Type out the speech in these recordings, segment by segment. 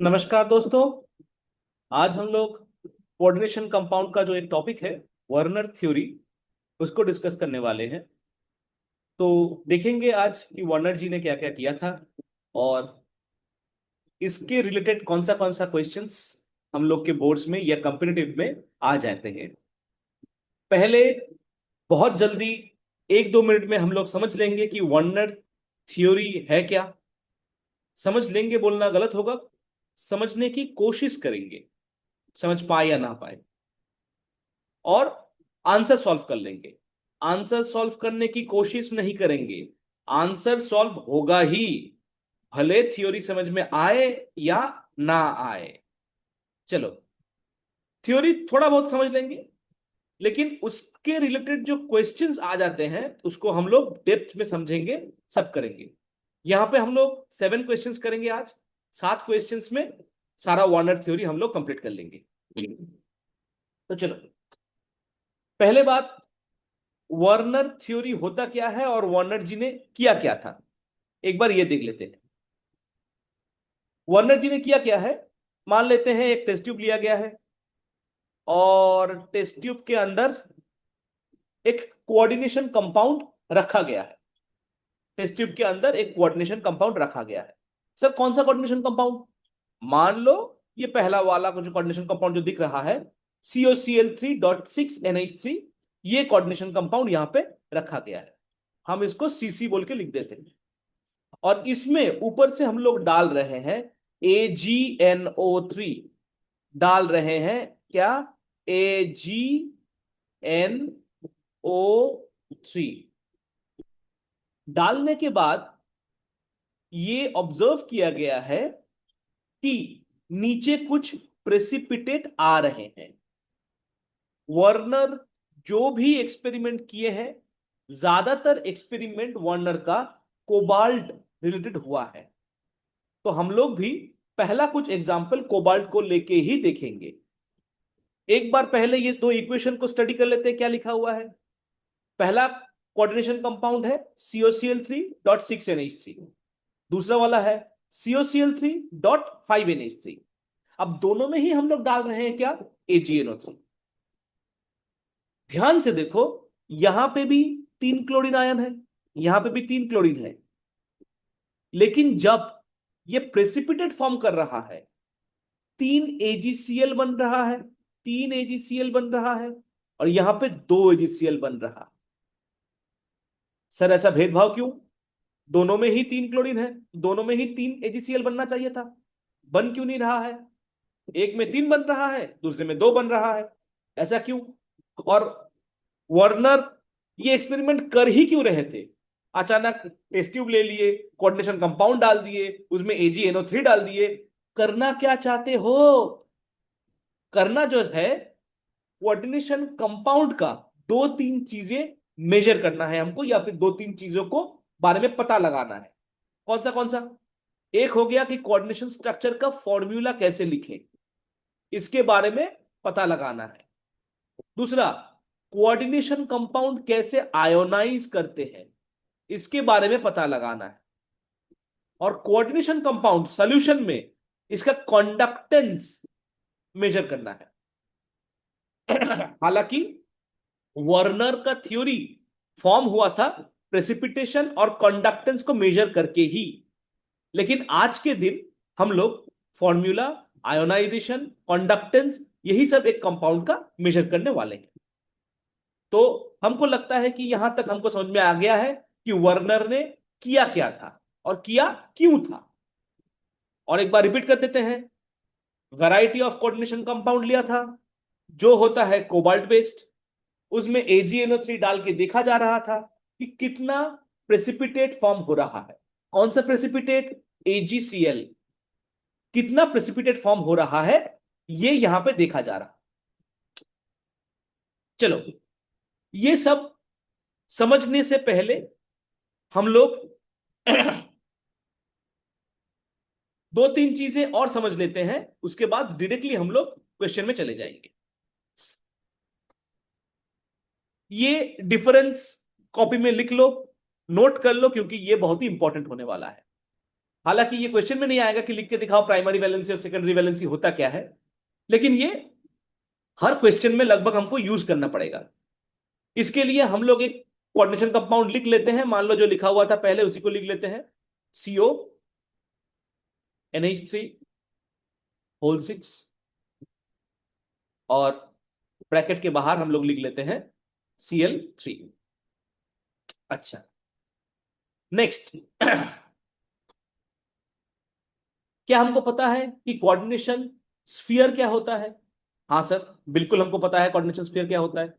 नमस्कार दोस्तों। आज हम लोग कोऑर्डिनेशन कंपाउंड का जो एक टॉपिक है, वर्नर थ्योरी, उसको डिस्कस करने वाले हैं। तो देखेंगे आज कि वर्नर जी ने क्या क्या किया था और इसके रिलेटेड कौन सा क्वेश्चंस हम लोग के बोर्ड्स में या कॉम्पिटिटिव में आ जाते हैं। पहले बहुत जल्दी 1-2 मिनट में हम लोग समझ लेंगे कि वर्नर थ्योरी है क्या। समझ लेंगे बोलना गलत होगा, समझने की कोशिश करेंगे, समझ पाए या ना पाए, और आंसर सॉल्व कर लेंगे। आंसर सॉल्व करने की कोशिश नहीं करेंगे, आंसर सॉल्व होगा ही, भले थ्योरी समझ में आए या ना आए। चलो, थ्योरी थोड़ा बहुत समझ लेंगे, लेकिन उसके रिलेटेड जो क्वेश्चंस आ जाते हैं उसको हम लोग डेप्थ में समझेंगे, सब करेंगे। यहां पे हम लोग 7 क्वेश्चंस करेंगे आज। 7 क्वेश्चंस में सारा वार्नर थ्योरी हम लोग कंप्लीट कर लेंगे। तो चलो, पहले बात, वार्नर थ्योरी होता क्या है और वार्नर जी ने किया क्या था, एक बार ये देख लेते हैं। वार्नर जी ने किया क्या है, मान लेते हैं एक टेस्ट ट्यूब लिया गया है और टेस्ट ट्यूब के अंदर एक कोऑर्डिनेशन कंपाउंड रखा गया है। टेस्ट ट्यूब के अंदर एक कोऑर्डिनेशन कंपाउंड रखा गया है। सर कौन सा कोऑर्डिनेशन कंपाउंड? मान लो ये पहला वाला जो कोऑर्डिनेशन कंपाउंड जो दिख रहा है, COCl3.6NH3, ये कोऑर्डिनेशन कंपाउंड यहां पे रखा गया है। हम इसको CC बोल के लिख देते हैं और इसमें ऊपर से हम लोग डाल रहे हैं AgNO3। डाल रहे हैं क्या? AgNO3। डालने के बाद ये ऑब्जर्व किया गया है कि नीचे कुछ प्रेसिपिटेट आ रहे हैं। वर्नर जो भी एक्सपेरिमेंट किए हैं, ज्यादातर एक्सपेरिमेंट वर्नर का कोबाल्ट रिलेटेड हुआ है। तो हम लोग भी पहला कुछ एग्जाम्पल कोबाल्ट को लेके ही देखेंगे। एक बार पहले ये दो इक्वेशन को स्टडी कर लेते हैं, क्या लिखा हुआ है। पहला कोऑर्डिनेशन कंपाउंड है COCl3.6NH3, दूसरा वाला है COCl3.5NH3। अब दोनों में ही हम लोग डाल रहे हैं क्या? AgNO3। ध्यान से देखो, यहां पे भी 3 क्लोरीन आयन है, यहां पे भी 3 क्लोरीन है, लेकिन जब ये प्रेसिपिटेट फॉर्म कर रहा है, 3 AgCl बन रहा है, 3 AgCl बन रहा है, और यहां पे 2 AgCl बन रहा। सर ऐसा भेदभाव क्यों? दोनों में ही 3 क्लोरीन है, दोनों में ही 3 AgCl बनना चाहिए था, बन क्यों नहीं रहा है? एक में 3 बन रहा है, दूसरे में 2 बन रहा है, ऐसा क्यों? और वर्नर ये एक्सपेरिमेंट कर ही क्यों रहे थे? अचानक टेस्ट ट्यूब ले लिए, कोऑर्डिनेशन कंपाउंड डाल दिए, उसमें AgNO3 डाल दिए। करना क्या चाहते हो? करना जो है, कोऑर्डिनेशन कंपाउंड का 2-3 चीजें मेजर करना है हमको, या फिर 2-3 चीजों को बारे में पता लगाना है। कौन सा? एक हो गया कि कोऑर्डिनेशन स्ट्रक्चर का फॉर्मूला कैसे लिखें, इसके बारे में पता लगाना है। दूसरा, कोऑर्डिनेशन कंपाउंड कैसे आयोनाइज करते हैं, इसके बारे में पता लगाना है। और कोऑर्डिनेशन कंपाउंड सॉल्यूशन में इसका कंडक्टेंस मेजर करना है। हालांकि वर्नर का थ्योरी फॉर्म हुआ था प्रेसिपिटेशन और कंडक्टेंस को मेजर करके ही, लेकिन आज के दिन हम लोग फॉर्मूला, आयोनाइजेशन, कंडक्टेंस, यही सब एक कंपाउंड का मेजर करने वाले हैं। तो हमको लगता है कि यहां तक हमको समझ में आ गया है कि वर्नर ने किया क्या था और किया क्यों था। और एक बार रिपीट कर देते हैं, वैरायटी ऑफ कोऑर्डिनेशन कंपाउंड लिया था जो होता है कोबाल्ट बेस्ड। उसमें AgNO3 डाल के देखा जा रहा था कि कितना प्रेसिपिटेट फॉर्म हो रहा है। कौन सा प्रेसिपिटेट? AgCl। कितना प्रेसिपिटेट फॉर्म हो रहा है ये यहां पे देखा जा रहा। चलो, ये सब समझने से पहले हम लोग 2-3 चीजें और समझ लेते हैं, उसके बाद डायरेक्टली हम लोग क्वेश्चन में चले जाएंगे। ये डिफरेंस कॉपी में लिख लो, नोट कर लो, क्योंकि ये बहुत ही इंपॉर्टेंट होने वाला है। हालांकि ये क्वेश्चन में नहीं आएगा कि लिख के दिखाओ प्राइमरी वैलेंसी और सेकेंडरी वैलेंसी होता क्या है, लेकिन ये हर क्वेश्चन में लगभग हमको यूज करना पड़ेगा। इसके लिए हम लोग एक कोऑर्डिनेशन कंपाउंड लिख लेते हैं। मान लो जो लिखा हुआ था पहले उसी को लिख लेते हैं, CONH3 होल 6, और ब्रैकेट के बाहर हम लोग लिख लेते हैं Cl3। अच्छा, नेक्स्ट क्या हमको पता है कि कोऑर्डिनेशन स्फीयर क्या होता है? हाँ सर, बिल्कुल हमको पता है कोऑर्डिनेशन स्फीयर क्या होता है।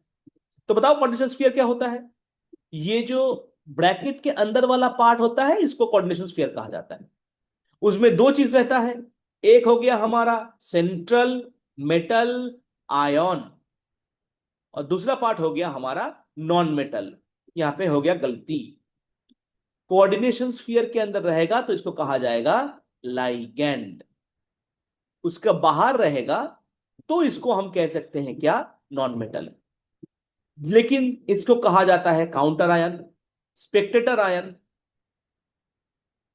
तो बताओ कोऑर्डिनेशन स्फीयर क्या होता है? ये जो ब्रैकेट के अंदर वाला पार्ट होता है इसको कोऑर्डिनेशन स्फीयर कहा जाता है। उसमें दो चीज रहता है, एक हो गया हमारा सेंट्रल मेटल आयन, और दूसरा पार्ट हो गया हमारा नॉन मेटल। यहां पे हो गया गलती, कोऑर्डिनेशन स्फीयर के अंदर रहेगा तो इसको कहा जाएगा लाइगैंड, उसका बाहर रहेगा तो इसको हम कह सकते हैं क्या, नॉन मेटल। लेकिन इसको कहा जाता है काउंटर आयन, स्पेक्टेटर आयन,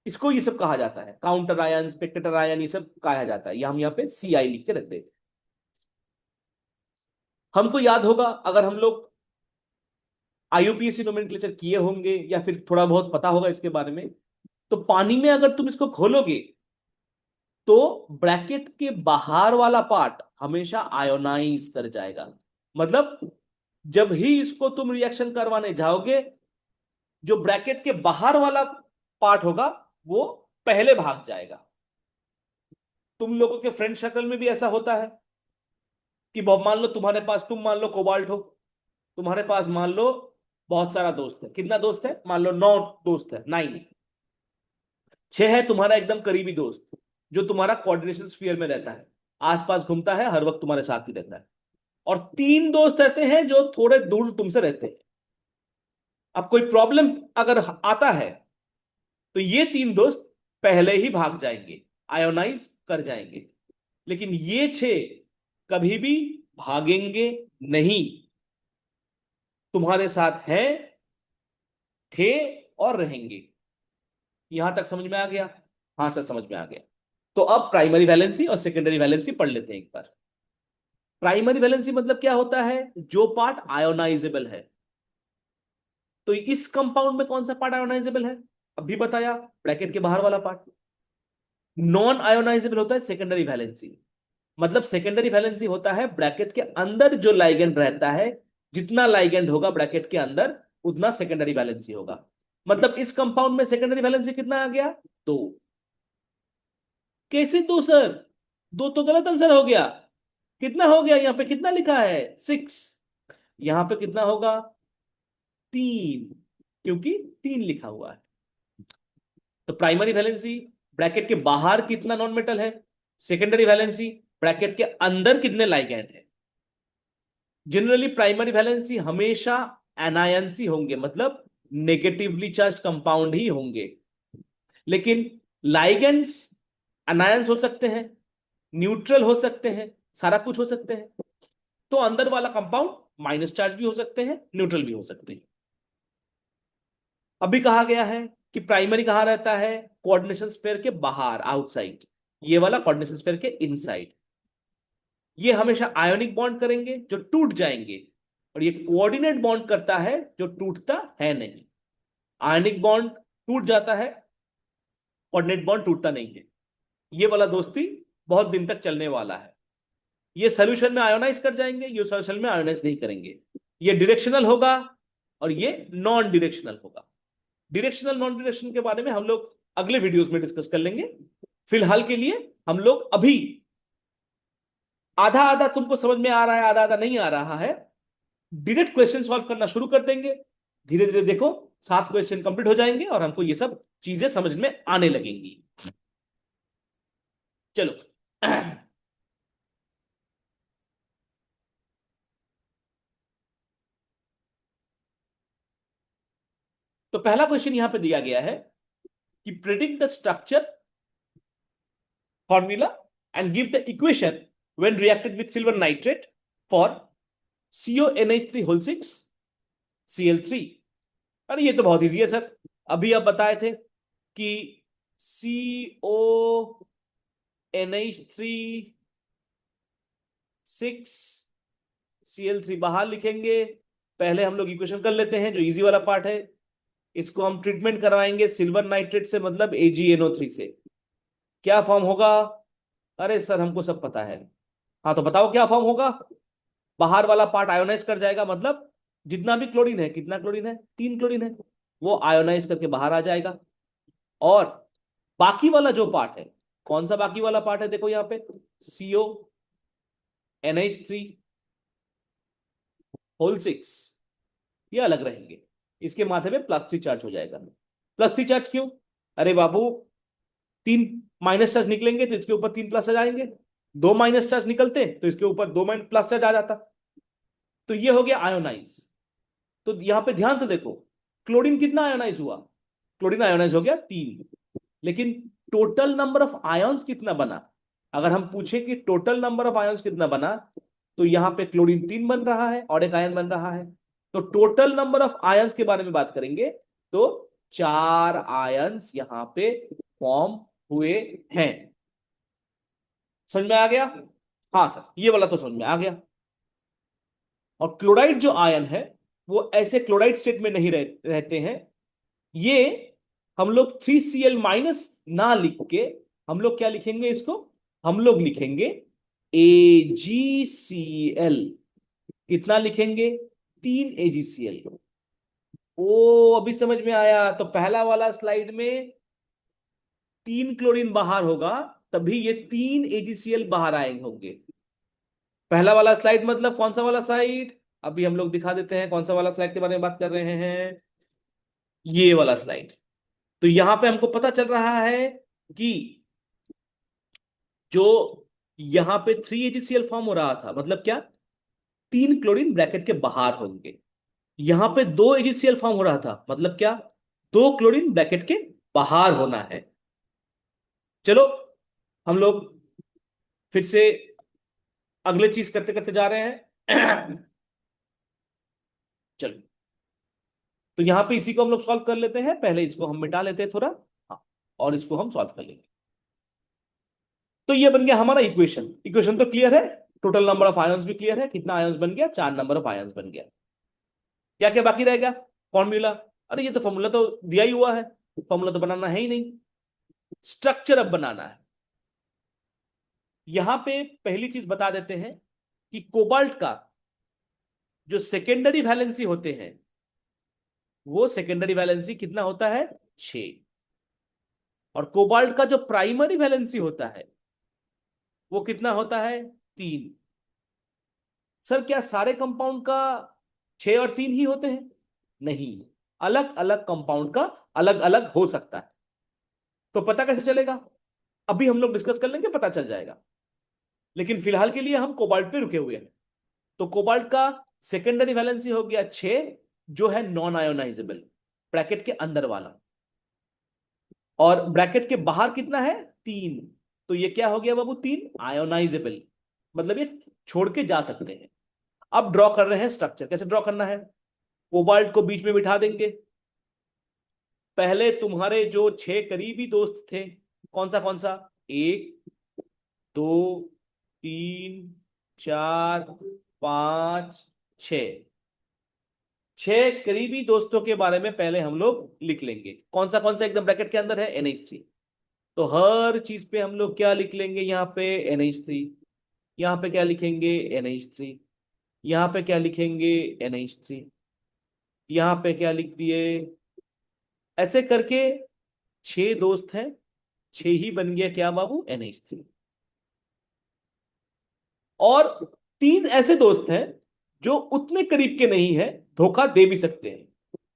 इसको ये सब कहा जाता है, काउंटर आयन, स्पेक्टेटर आयन, ये सब कहा जाता है। ये हम यहाँ पे CI लिख के रख देते। हमको याद होगा, अगर हम लोग IUPAC नोमेनक्लेचर किए होंगे या फिर थोड़ा बहुत पता होगा इसके बारे में, तो पानी में अगर तुम इसको खोलोगे तो ब्रैकेट के बाहर वाला पार्ट हमेशा आयोनाइज कर जाएगा। मतलब जब ही इसको तुम रिएक्शन करवाने जाओगे, जो ब्रैकेट के बाहर वाला पार्ट होगा वो पहले भाग जाएगा। तुम लोगों के फ्रेंड सर्कल में भी ऐसा होता है कि मान लो तुम्हारे पास, तुम मान लो कोबाल्ट हो, तुम्हारे पास मान लो बहुत सारा दोस्त है। कितना दोस्त है? मान लो 9 दोस्त है, 9। 6 है तुम्हारा एकदम करीबी दोस्त जो तुम्हारा कोऑर्डिनेशन स्फीयर में रहता है, आसपास घूमता है, हर वक्त तुम्हारे साथ ही रहता है। और 3 दोस्त ऐसे हैं जो थोड़े दूर तुमसे रहते हैं। अब कोई प्रॉब्लम अगर आता है तो ये 3 दोस्त पहले ही भाग जाएंगे, आयोनाइज कर जाएंगे। लेकिन ये 6 कभी भी भागेंगे नहीं, तुम्हारे साथ हैं, थे और रहेंगे। यहां तक समझ में आ गया? हाँ सर, समझ में आ गया। तो अब प्राइमरी वैलेंसी और सेकेंडरी वैलेंसी पढ़ लेते हैं एक बार। प्राइमरी वैलेंसी मतलब क्या होता है? जो पार्ट आयोनाइजेबल है। तो इस कंपाउंड में कौन सा पार्ट आयोनाइजेबल है? अभी बताया, ब्रैकेट के बाहर वाला पार्ट। नॉन आयोनाइजेबल होता है सेकेंडरी वैलेंसी। मतलब सेकेंडरी वैलेंसी होता है ब्रैकेट के अंदर जो लाइगेंड रहता है, जितना लाइगेंड होगा ब्रैकेट के अंदर उतना सेकेंडरी वैलेंसी होगा। मतलब इस कंपाउंड में सेकेंडरी वैलेंसी कितना आ गया? 2। कैसे 2 सर? 2 तो गलत आंसर हो गया। कितना हो गया? यहां पे कितना लिखा है? 6। यहां पे कितना होगा? 3, क्योंकि 3 लिखा हुआ है। तो प्राइमरी वैलेंसी, ब्रैकेट के बाहर कितना नॉन मेटल है। सेकेंडरी वैलेंसी, ब्रैकेट के अंदर कितने लाइगैंड है। जनरली प्राइमरी वैलेंसी हमेशा एनायंसी होंगे, मतलब नेगेटिवली चार्ज कंपाउंड ही होंगे। लेकिन लाइगेंड्स अनायंस हो सकते हैं, न्यूट्रल हो सकते हैं, सारा कुछ हो सकते हैं। तो अंदर वाला कंपाउंड माइनस चार्ज भी हो सकते हैं, न्यूट्रल भी हो सकते हैं। अभी कहा गया है कि प्राइमरी कहां रहता है? कोऑर्डिनेशन स्फीयर के बाहर, आउटसाइड। ये वाला कोऑर्डिनेशन स्फीयर के इनसाइड। ये हमेशा आयोनिक बॉन्ड करेंगे जो टूट जाएंगे, और ये कोऑर्डिनेट बॉन्ड करता है जो टूटता है नहीं। आयोनिक बॉन्ड टूट जाता है, कोऑर्डिनेट बॉन्ड टूटता नहीं है। ये वाला दोस्ती बहुत दिन तक चलने वाला है। ये सोल्यूशन में आयोनाइज कर जाएंगे, ये सोल्यूशन में आयोनाइज नहीं करेंगे। ये डायरेक्शनल होगा और ये नॉन डायरेक्शनल होगा। डायरेक्शनल नॉन डायरेक्शनल के बारे में हम लोग अगले वीडियोस में डिस्कस कर लेंगे। फिलहाल के लिए हम लोग अभी आधा आधा तुमको समझ में आ रहा है, आधा आधा नहीं आ रहा है, डायरेक्ट क्वेश्चन सॉल्व करना शुरू कर देंगे। धीरे धीरे देखो 7 क्वेश्चन कंप्लीट हो जाएंगे और हमको ये सब चीजें समझ में आने लगेंगी। चलो तो पहला क्वेश्चन यहां पे दिया गया है कि predict the structure formula and give the equation when reacted with silver nitrate for CONH3 whole 6 Cl3। अरे ये तो बहुत इजी है सर, अभी आप बताए थे कि CONH3 6Cl3 बाहर लिखेंगे। पहले हम लोग इक्वेशन कर लेते हैं जो इजी वाला पार्ट है। इसको हम ट्रीटमेंट करवाएंगे सिल्वर नाइट्रेट से, मतलब AgNO3 से। क्या फॉर्म होगा? अरे सर हमको सब पता है। हाँ तो बताओ क्या फॉर्म होगा। बाहर वाला पार्ट आयोनाइज कर जाएगा, मतलब जितना भी क्लोरीन है, कितना क्लोरीन है, 3 क्लोरीन है, वो आयोनाइज करके बाहर आ जाएगा। और बाकी वाला जो पार्ट है, कौन सा बाकी वाला पार्ट है, देखो यहाँ पे CONH3 6 ये अलग रहेंगे। इसके माथे में +3 चार्ज हो जाएगा। +3 चार्ज क्यों? अरे बाबू, 3 माइनस चार्ज निकलेंगे तो इसके ऊपर 3 प्लस चार्ज आएंगे। 2 माइनस चार्ज निकलते तो इसके ऊपर 2 प्लस चार्ज आ जाता। तो ये हो गया आयोनाइज। तो यहां पे ध्यान से देखो, क्लोरीन कितना आयोनाइज हुआ? क्लोरीन आयोनाइज हो गया 3। लेकिन टोटल नंबर ऑफ आयंस कितना बना? अगर हम पूछे कि टोटल नंबर ऑफ आयंस कितना बना, तो यहां पे क्लोरीन 3 बन रहा है और एक आयन बन रहा है। तो टोटल नंबर ऑफ आयंस के बारे में बात करेंगे तो 4 आयंस यहां पे फॉर्म हुए हैं। समझ में आ गया? हाँ सर, ये वाला तो समझ में आ गया। और क्लोराइड जो आयन है वो ऐसे क्लोराइड स्टेट में नहीं रहते हैं। ये हम लोग 3Cl- ना लिख के हम लोग क्या लिखेंगे इसको? हम लोग लिखेंगे AgCl। कितना लिखेंगे? 3 AgCl। ओ अभी समझ में आया। तो पहला वाला स्लाइड में 3 क्लोरीन बाहर होगा, तभी ये 3 AgCl बाहर आएंगे होंगे। पहला वाला स्लाइड मतलब कौन सा वाला स्लाइड? अभी हम लोग दिखा देते हैं कौन सा वाला स्लाइड के बारे में बात कर रहे हैं। ये वाला स्लाइड। तो यहां पे हमको पता चल रहा है कि जो यहां पे 3 AgCl फॉर्म हो रहा था, मतलब क्या? 3 क्लोरीन ब्रैकेट के बाहर होंगे। यहां पे 2 AgCl फॉर्म हो रहा था, मतलब क्या? 2 क्लोरीन ब्रैकेट के बाहर होना है। चलो हम लोग फिर से अगले चीज करते करते जा रहे हैं। चलो, तो यहां पे इसी को हम लोग सॉल्व कर लेते हैं। पहले इसको हम मिटा लेते हैं थोड़ा। हाँ, और इसको हम सॉल्व कर लेंगे। तो ये बन गया हमारा इक्वेशन। इक्वेशन तो क्लियर है। टोटल नंबर ऑफ आयंस भी क्लियर है। कितना आयंस बन गया? 4 नंबर ऑफ आयंस बन गया। क्या क्या बाकी रह गया? फॉर्मूला। अरे ये तो फॉर्मूला तो दिया ही हुआ है, फॉर्मूला तो बनाना है ही नहीं। स्ट्रक्चर अब बनाना है। यहां पे पहली चीज बता देते हैं कि कोबाल्ट का जो सेकेंडरी वैलेंसी होते हैं, वो सेकेंडरी वैलेंसी कितना होता है? 6। और कोबाल्ट का जो प्राइमरी वैलेंसी होता है वो कितना होता है? 3। सर क्या सारे कंपाउंड का 6 और 3 ही होते हैं? नहीं, अलग अलग कंपाउंड का अलग अलग हो सकता है। तो पता कैसे चलेगा? अभी हम लोग डिस्कस कर लेंगे, पता चल जाएगा। लेकिन फिलहाल के लिए हम कोबाल्ट पे रुके हुए हैं। तो कोबाल्ट का सेकेंडरी वैलेंसी हो गया 6, जो है नॉन आयोनाइजेबल, ब्रैकेट के अंदर वाला। और ब्रैकेट के बाहर कितना है? 3। तो ये क्या हो गया बाबू? 3 आयोनाइजेबल, मतलब ये छोड़ के जा सकते हैं। अब ड्रॉ कर रहे हैं स्ट्रक्चर। कैसे ड्रॉ करना है? कोबाल्ट को बीच में बिठा देंगे। पहले तुम्हारे जो 6 करीबी दोस्त थे, कौन सा? 1 2 3 4 5 6। 6 करीबी दोस्तों के बारे में पहले हम लोग लिख लेंगे। कौन सा एकदम ब्रैकेट के अंदर है? NH3। तो हर चीज पे हम लोग क्या लिख लेंगे? यहाँ पे NH3, यहाँ पे क्या लिखेंगे? NH3, यहाँ पे क्या लिखेंगे? NH3, यहाँ पे क्या लिख दिए? ऐसे करके 6 दोस्त हैं, 6 ही बन गया क्या बाबू? NH3। और 3 ऐसे दोस्त हैं जो उतने करीब के नहीं है, धोखा दे भी सकते हैं।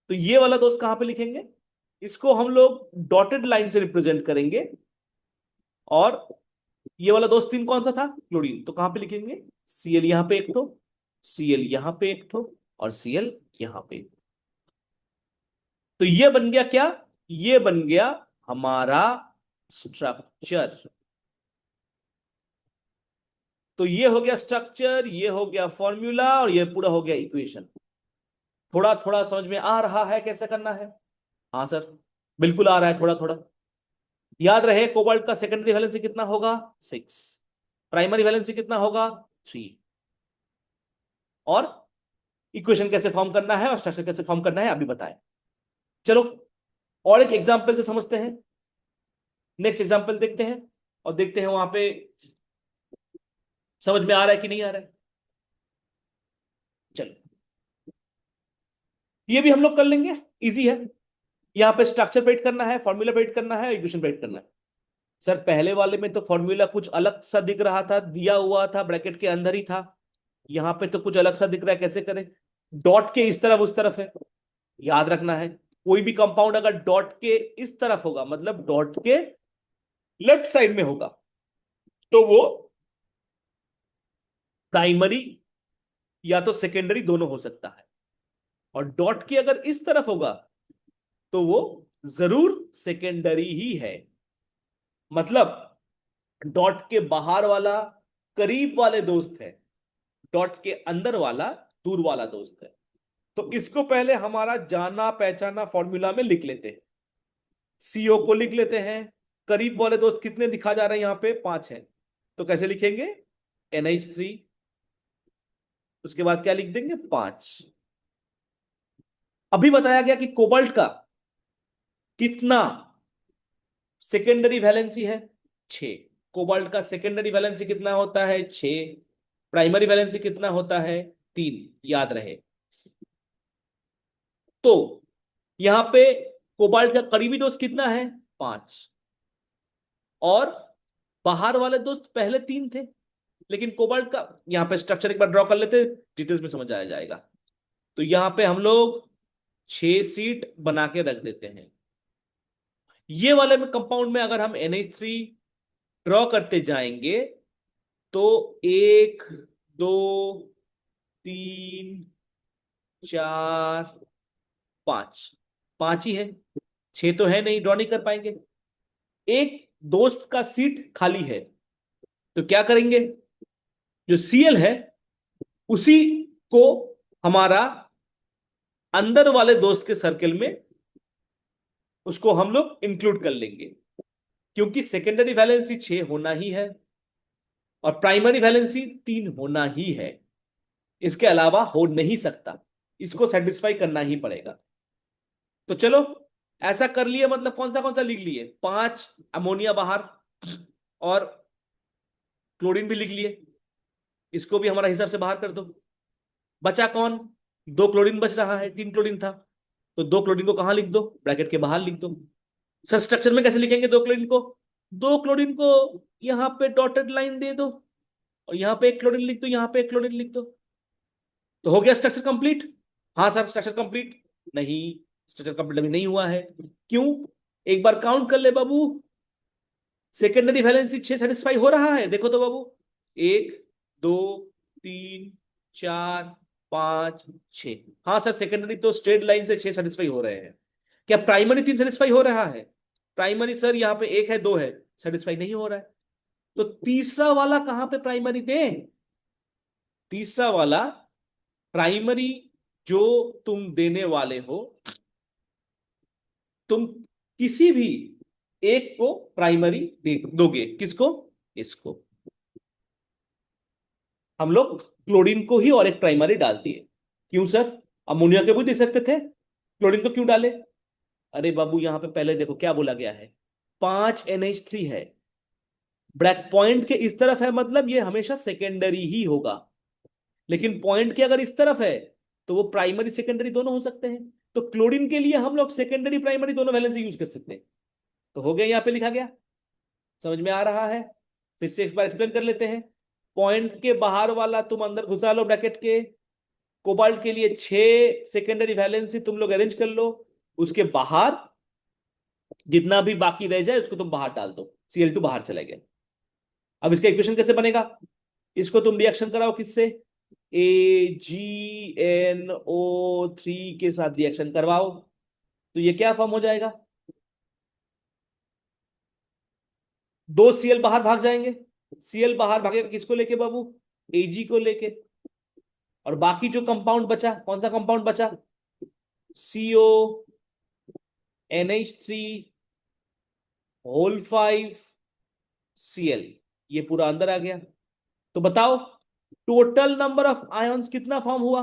तो ये वाला दोस्त कहां पे लिखेंगे? इसको हम लोग डॉटेड लाइन से रिप्रेजेंट करेंगे। और ये वाला दोस्त 3 कौन सा था? क्लोरीन। तो कहां पे लिखेंगे? Cl यहां पे एक ठो, Cl यहां पे एक ठो, और Cl यहां पे। तो ये बन गया क्या? ये बन गया हमारा स्ट्रक्चर। तो ये हो गया स्ट्रक्चर, ये हो गया फॉर्मूला, और ये पूरा हो गया इक्वेशन। थोड़ा थोड़ा समझ में आ रहा है कैसे करना है? हाँ सर, बिल्कुल आ रहा है थोड़ा थोड़ा। याद रहे कोबाल्ट का सेकेंडरी वैलेंसी कितना होगा 6, प्राइमरी वैलेंसी कितना होगा 3। और इक्वेशन कैसे फॉर्म करना है और स्ट्रक्चर कैसे फॉर्म करना है अभी बताएं। चलो और एक एग्जांपल से समझते हैं, नेक्स्ट एग्जांपल देखते हैं और देखते हैं वहां पे समझ में आ रहा है कि नहीं आ रहा है। चलो ये भी हम लोग कर लेंगे, इजी है। यहाँ पे स्ट्रक्चर पेट करना है, फॉर्मूला पेट करना है, इक्वेशन पेट करना है। सर पहले वाले में तो फॉर्मूला कुछ अलग सा दिख रहा था, दिया हुआ था ब्रैकेट के अंदर ही था। यहाँ पे तो कुछ अलग सा दिख रहा है, कैसे करें? डॉट के इस तरफ उस तरफ है, याद रखना है। कोई भी कंपाउंड अगर डॉट के इस तरफ होगा मतलब डॉट के लेफ्ट साइड में होगा तो वो प्राइमरी या तो सेकेंडरी दोनों हो सकता है, और डॉट के अगर इस तरफ होगा तो वो जरूर सेकेंडरी ही है। मतलब डॉट के बाहर वाला करीब वाले दोस्त है, डॉट के अंदर वाला दूर वाला दोस्त है। तो इसको पहले हमारा जाना पहचाना फॉर्मूला में लिख लेते हैं। सीओ को लिख लेते हैं, करीब वाले दोस्त कितने दिखा जा रहे हैं यहाँ पे 5 हैं, तो कैसे लिखेंगे NH3, उसके बाद क्या लिख देंगे 5। अभी बताया गया कि कोबाल्ट का कितना सेकेंडरी वैलेंसी है 6। कोबाल्ट का सेकेंडरी वैलेंसी कितना होता है 6, प्राइमरी वैलेंसी कितना होता है 3, याद रहे। तो यहां पे कोबाल्ट का करीबी दोस्त कितना है 5, और बाहर वाले दोस्त पहले 3 थे। लेकिन कोबाल्ट का यहां पे स्ट्रक्चर एक बार ड्रॉ कर लेते, डिटेल्स में समझ आया जाएगा। तो यहां पे हम लोग 6 सीट बना के रख देते हैं। ये वाले में कंपाउंड में अगर हम NH3 ड्रॉ करते जाएंगे तो 1 2 3 4 5, 5 ही है, 6 तो है नहीं, ड्रॉ नहीं कर पाएंगे। एक दोस्त का सीट खाली है, तो क्या करेंगे, जो Cl है उसी को हमारा अंदर वाले दोस्त के सर्कल में उसको हम लोग इंक्लूड कर लेंगे, क्योंकि सेकेंडरी वैलेंसी 6 होना ही है और प्राइमरी वैलेंसी 3 होना ही है, इसके अलावा हो नहीं सकता, इसको सेटिस्फाई करना ही पड़ेगा। तो चलो ऐसा कर लिए, मतलब कौन सा लिख लिए, 5 अमोनिया बाहर और क्लोरीन भी लिख लिए, इसको भी हमारा हिसाब से बाहर कर दो। बचा कौन, 2 क्लोरीन बच रहा है, 3 क्लोरीन था, तो 2 क्लोरीन को कहां लिख दो, ब्रैकेट के बाहर लिख दो। सर स्ट्रक्चर में कैसे लिखेंगे 2 क्लोरीन को, 2 क्लोरीन को यहां पे डॉटेड लाइन दे दो और यहां पे एक क्लोरीन लिख दो, यहां पे एक क्लोरीन लिख दो, तो हो गया स्ट्रक्चर कंप्लीट। हाँ सर स्ट्रक्चर कंप्लीट नहीं, स्ट्रक्चर कंप्लीट अभी नहीं हुआ है। क्यों, एक बार काउंट कर ले बाबू, सेकेंडरी वैलेंसी 6 सेटिस्फाई हो रहा है, देखो तो बाबू, 1 2 3 4 5 6। हाँ सर सेकेंडरी तो स्ट्रेट लाइन से 6 सेटिस्फाई हो रहे हैं। क्या प्राइमरी 3 सेटिस्फाई हो रहा है, प्राइमरी सर यहाँ पे 1 है 2 है, सेटिस्फाई नहीं हो रहा है। तो तीसरा वाला कहां पे प्राइमरी दे, तीसरा वाला प्राइमरी जो तुम देने वाले हो, तुम किसी भी एक को प्राइमरी दे दोगे, किसको, इसको। हम लोग क्लोरीन को ही और एक प्राइमरी डालती है, क्यों सर, अमोनिया के भी दे सकते थे, क्लोरीन को क्यों डाले? अरे बाबू यहां पे पहले देखो क्या बोला गया है, 5 NH3 है, ब्रैक पॉइंट के इस तरफ है, मतलब ये हमेशा सेकेंडरी ही होगा। लेकिन पॉइंट के अगर इस तरफ है तो वो प्राइमरी सेकेंडरी दोनों हो सकते हैं। तो क्लोरीन के लिए हम लोग सेकेंडरी प्राइमरी दोनों वैलेंसी यूज कर सकते हैं। तो हो गया, यहां पे लिखा गया, समझ में आ रहा है? फिर से एक बार एक्सप्लेन कर लेते हैं। पॉइंट के बाहर वाला तुम अंदर घुसा लो ब्रैकेट के, कोबाल्ट के लिए 6 सेकेंडरी वैलेंसी तुम लोग अरेंज कर लो, उसके बाहर जितना भी बाकी रह जाए उसको तुम बाहर डाल दो, Cl2 बाहर चले गए। अब इसका इक्वेशन कैसे बनेगा, इसको तुम रिएक्शन कराओ किससे, AgNO3 के साथ रिएक्शन करवाओ, तो ये क्या फॉर्म हो जाएगा, 2 Cl बाहर भाग जाएंगे, Cl बाहर भागेगा किसको लेके बाबू, Ag को लेके, और बाकी जो कंपाउंड बचा, कौन सा कंपाउंड बचा, CO NH3 होल 5 Cl, ये पूरा अंदर आ गया। तो बताओ टोटल नंबर ऑफ आयंस कितना फॉर्म हुआ?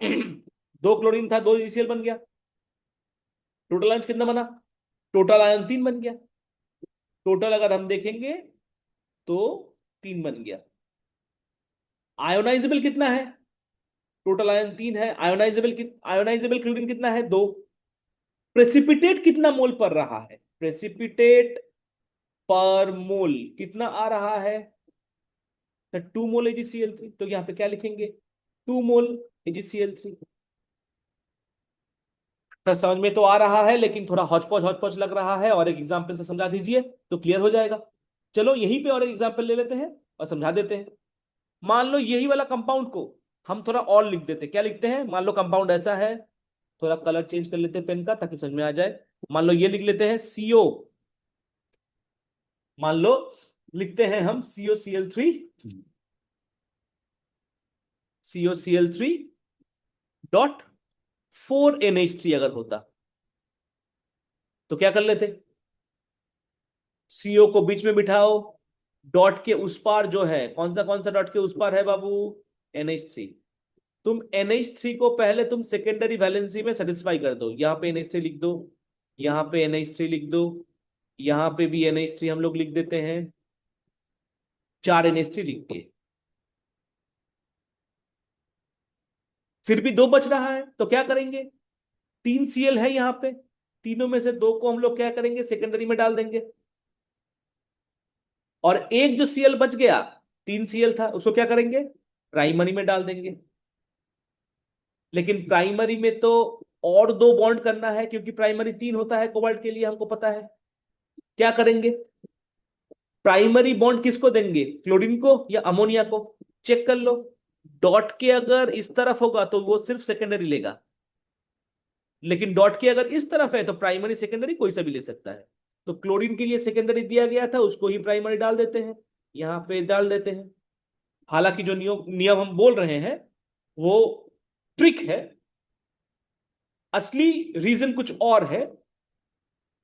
2 क्लोरीन था, 2 GCl बन गया। टोटल आयंस कितना बना? टोटल आयन 3 बन गया। टोटल अगर हम देखेंगे तो 3 बन गया। आयोनाइजेबल कितना है? टोटल आयन 3 है। आयोनाइजेबल क्लोरीन कितना है? 2। प्रेसिपिटेट कितना मोल पर रहा है? प्रेसिपिटेट पर मोल कितना आ रहा है? 2 मोल AgCl3। तो यहां पे क्या लिखेंगे? 2 मोल AgCl3। सर समझ में तो आ रहा है, लेकिन थोड़ा हौच पौच लग रहा है, और एक एग्जाम्पल से समझा दीजिए तो क्लियर हो जाएगा। चलो यहीं पे और एक एग्जाम्पल ले लेते हैं और समझा देते हैं। मान लो यही वाला कंपाउंड को हम थोड़ा और लिख देते हैं। क्या लिखते हैं? मान लो कंपाउंड ऐसा है, थोड़ा कलर चेंज कर लेते हैं पेन का ताकि समझ में आ जाए। मान लो ये लिख लेते हैं CO। मान लो लिखते हैं हम COCl3। COCl3 डॉट 4NH3 अगर होता तो क्या कर लेते? CO को बीच में बिठाओ, डॉट के उस पार जो है, कौन सा डॉट के उस पार है बाबू? NH3। तुम NH3 को पहले तुम सेकेंडरी वैलेंसी में सेटिस्फाई कर दो। यहां पे NH3 लिख दो, यहां पे NH3 लिख दो, यहां पे भी NH3 हम लोग लिख देते हैं। 4 NH3 लिख दिए। फिर भी 2 बच रहा है तो क्या करेंगे? 3 Cl है यहाँ पे, तीनों में से 2 को हम लोग क्या करेंगे? सेकेंडरी में डाल देंगे। और एक जो Cl बच गया, 3 Cl था, उसको क्या करेंगे? प्राइमरी में डाल देंगे। लेकिन प्राइमरी में तो और 2 बॉन्ड करना है, क्योंकि प्राइमरी 3 होता है कोबाल्ट के लिए, हमको पता है। क्या करेंगे? प्राइमरी बॉन्ड किसको देंगे? क्लोरीन को या अमोनिया को? चेक कर लो। डॉट के अगर इस तरफ होगा तो वो सिर्फ सेकेंडरी लेगा, लेकिन डॉट के अगर इस तरफ है तो प्राइमरी सेकेंडरी कोई सा भी ले सकता है। तो क्लोरीन के लिए सेकेंडरी दिया गया था, उसको ही प्राइमरी डाल देते हैं, यहां पे डाल देते हैं। हालांकि जो नियम नियम हम बोल रहे हैं वो ट्रिक है, असली रीजन कुछ और है।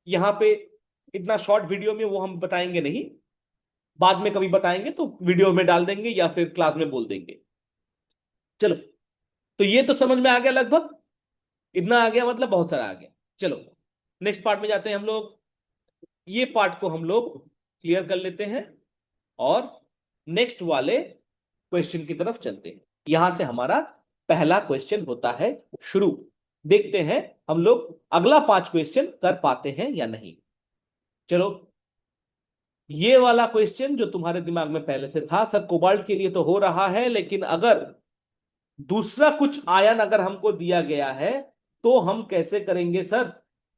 यहां पे इतना शॉर्ट वीडियो में वो हम बताएंगे नहीं, बाद में कभी बताएंगे तो वीडियो में डाल देंगे या फिर क्लास में बोल देंगे। चलो, तो ये तो समझ में आ गया लगभग। इतना आ गया मतलब बहुत सारा आ गया। चलो नेक्स्ट पार्ट में जाते हैं हम लोग। ये पार्ट को हम लोग क्लियर कर लेते हैं और नेक्स्ट वाले क्वेश्चन की तरफ चलते हैं। यहां से हमारा पहला क्वेश्चन होता है शुरू। देखते हैं हम लोग अगला 5 क्वेश्चन कर पाते हैं या नहीं। चलो, ये वाला क्वेश्चन जो तुम्हारे दिमाग में पहले से था, सर कोबाल्ट के लिए तो हो रहा है, लेकिन अगर दूसरा कुछ आयन अगर हमको दिया गया है तो हम कैसे करेंगे सर?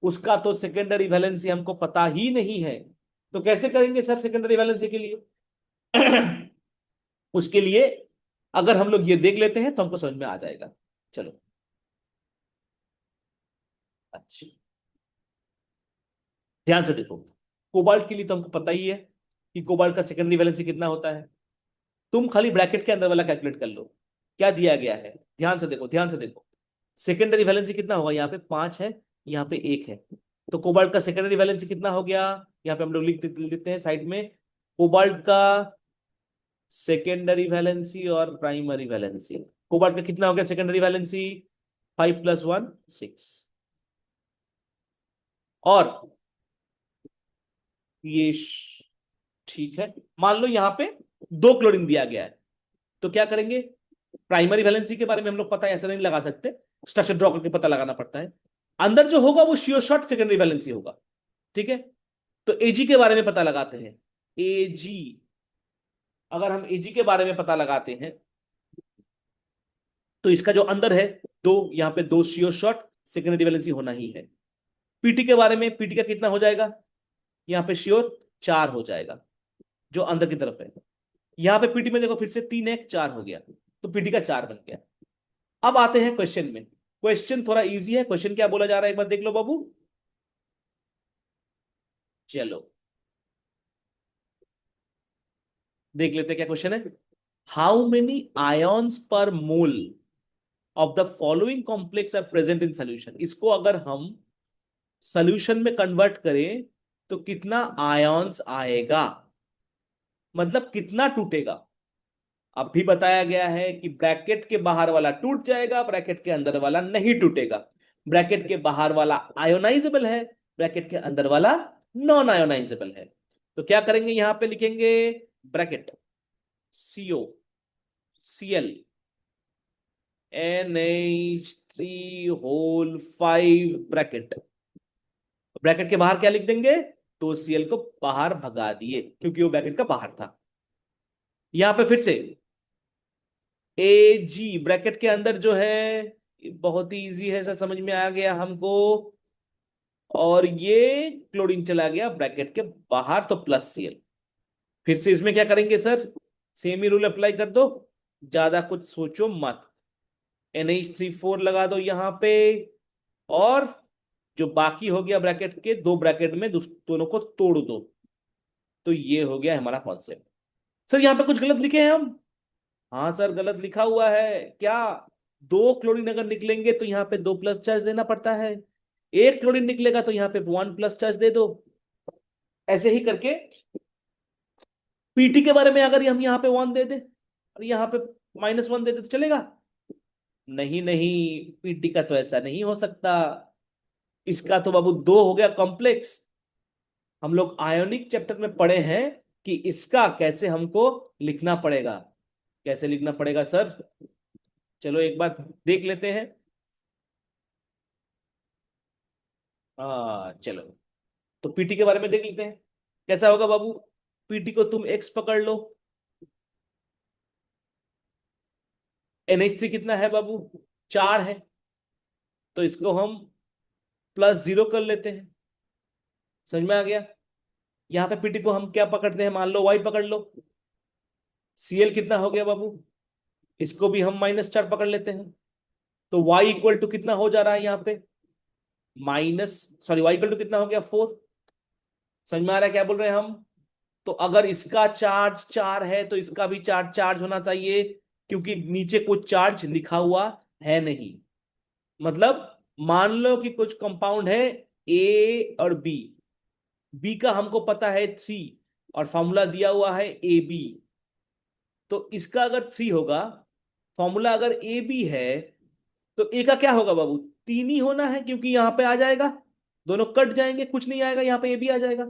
उसका तो सेकेंडरी वैलेंसी हमको पता ही नहीं है, तो कैसे करेंगे सर सेकेंडरी वैलेंसी के लिए? उसके लिए अगर हम लोग ये देख लेते हैं तो हमको समझ में आ जाएगा। चलो, अच्छा ध्यान से देखो। कोबाल्ट के लिए तो हमको पता ही है कि कोबाल्ट का सेकेंडरी वैलेंसी कितना होता है। तुम खाली ब्रैकेट के अंदर वाला कैलकुलेट कर लो, क्या दिया गया है। ध्यान से देखो, ध्यान से देखो। सेकेंडरी वैलेंसी कितना होगा? यहाँ पे 5 है, यहाँ पे 1 है। तो कोबाल्ट का सेकेंडरी वैलेंसी कितना हो गया? यहाँ पे हम लोग लिख देते हैं साइड में, कोबाल्ट का सेकेंडरी वैलेंसी और प्राइमरी वैलेंसी। कोबाल्ट का कितना हो गया सेकेंडरी वैलेंसी? 5 + 1 6। और ये ठीक है। मान लो यहाँ पे 2 क्लोरीन दिया गया है, तो क्या करेंगे? प्राइमरी वैलेंसी के बारे में हम लोग पता है, ऐसा नहीं लगा सकते, स्ट्रक्चर ड्रॉ करके पता लगाना पड़ता है। अंदर जो होगा वो शियर शॉर्ट सेकेंडरी वैलेंसी होगा, ठीक है। तो एजी के बारे में पता लगाते हैं। एजी, अगर हम एजी के बारे में पता लगाते हैं तो इसका जो अंदर है 2, यहाँ पे 2 शियर शॉर्ट सेकेंडरी वैलेंसी होना ही है। पीटी के बारे में, पीटी का कितना हो जाएगा? यहाँ पे श्योर 4 हो जाएगा जो अंदर की तरफ है। यहाँ पे पीटी में देखो फिर से 3 1 4 हो गया, तो पीटी का 4 बन गया। अब आते हैं क्वेश्चन में। क्वेश्चन थोड़ा इजी है। क्वेश्चन क्या बोला जा रहा है एक बार देख लो बाबू। चलो देख लेते हैं क्या क्वेश्चन है। How many ions per mole of the following complex are present in solution. इसको अगर हम सोल्यूशन में कन्वर्ट करें तो कितना आयॉन्स आएगा, मतलब कितना टूटेगा। अब भी बताया गया है कि ब्रैकेट के बाहर वाला टूट जाएगा, ब्रैकेट के अंदर वाला नहीं टूटेगा। ब्रैकेट के बाहर वाला आयोनाइजेबल है, ब्रैकेट के अंदर वाला नॉन आयोनाइजेबल है। तो क्या करेंगे, यहां पे लिखेंगे bracket CO Cl NH3 bracket. Bracket के बाहर क्या लिख देंगे, तो Cl को बाहर भगा दिए क्योंकि वो ब्रैकेट का बाहर था। यहां पे फिर से Ag ब्रैकेट के अंदर जो है, बहुत ही इजी है सर, समझ में आ गया हमको। और ये क्लोरीन चला गया ब्रैकेट के बाहर, तो +Cl। फिर से इसमें क्या करेंगे सर, सेम ही रूल अप्लाई कर दो, ज्यादा कुछ सोचो मत। NH3 लगा दो यहां पे, और जो बाकी हो गया ब्रैकेट के, दो ब्रैकेट में दोनों को तोड़ दो। तो ये हो गया हमारा कॉन्सेप्ट। सर यहां पे कुछ गलत लिखे हैं हम। हाँ सर गलत लिखा हुआ है क्या, दो क्लोरीन अगर निकलेंगे तो यहाँ पे 2 प्लस चार्ज देना पड़ता है, एक क्लोरीन निकलेगा तो यहाँ पे 1 प्लस चार्ज दे दो। ऐसे ही करके पीटी के बारे में अगर हम यहाँ पे 1 दे दे और यहाँ पे -1 दे दे तो चलेगा। नहीं नहीं, पीटी का तो ऐसा नहीं हो सकता, इसका तो बाबू 2 हो गया कॉम्प्लेक्स। हम लोग आयोनिक चैप्टर में पढ़े हैं कि इसका कैसे हमको लिखना पड़ेगा। कैसे लिखना पड़ेगा सर, चलो एक बार देख लेते हैं। हाँ चलो, तो पीटी के बारे में देख लेते हैं कैसा होगा बाबू। पीटी को तुम x पकड़ लो, NH3 कितना है बाबू, 4 है, तो इसको हम +0 कर लेते हैं। समझ में आ गया। यहाँ पे पीटी को हम क्या पकड़ते हैं, मान लो y पकड़ लो। Cl कितना हो गया बाबू, इसको भी हम -4 पकड़ लेते हैं। तो y इक्वल टू कितना हो जा रहा है यहाँ पे, y इक्वल टू कितना हो गया 4। समझ में आ रहा है क्या बोल रहे हैं हम। तो अगर इसका चार्ज 4 है तो इसका भी चार्ज चार्ज होना चाहिए, क्योंकि नीचे कुछ चार्ज लिखा हुआ है नहीं। मतलब मान लो कि कुछ कंपाउंड है A और B का हमको पता है 3 और फॉर्मूला दिया हुआ है AB। तो इसका अगर 3 होगा, फॉर्मूला अगर AB है, तो A का क्या होगा बाबू, 3 ही होना है, क्योंकि यहां पे आ जाएगा, दोनों कट जाएंगे, कुछ नहीं आएगा, यहाँ पे AB आ जाएगा।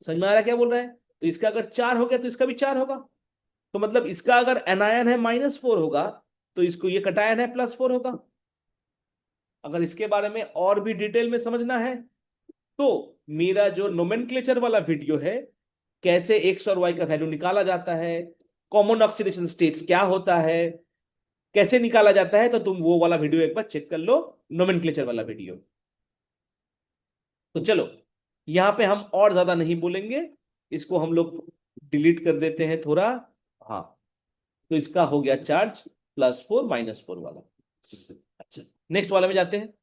समझ में आ रहा है क्या बोल रहा है। तो इसका अगर 4 हो गया तो इसका भी 4 होगा। तो मतलब इसका अगर एनायन है -4 होगा, तो इसको ये कटायन है +4 होगा। अगर इसके बारे में और भी डिटेल में समझना है तो मेरा जो नोमेनक्लेचर वाला वीडियो है, कैसे एक्स और वाई का वैल्यू निकाला जाता है, कॉमन ऑक्सीडेशन स्टेट्स क्या होता है, कैसे निकाला जाता है, तो तुम वो वाला वीडियो एक बार चेक कर लो, नोमेनक्लेचर वाला वीडियो। तो चलो यहां पे हम और ज्यादा नहीं बोलेंगे, इसको हम लोग डिलीट कर देते हैं थोड़ा। हाँ, तो इसका हो गया चार्ज +4 -4 वाला। अच्छा, नेक्स्ट वाला में जाते हैं।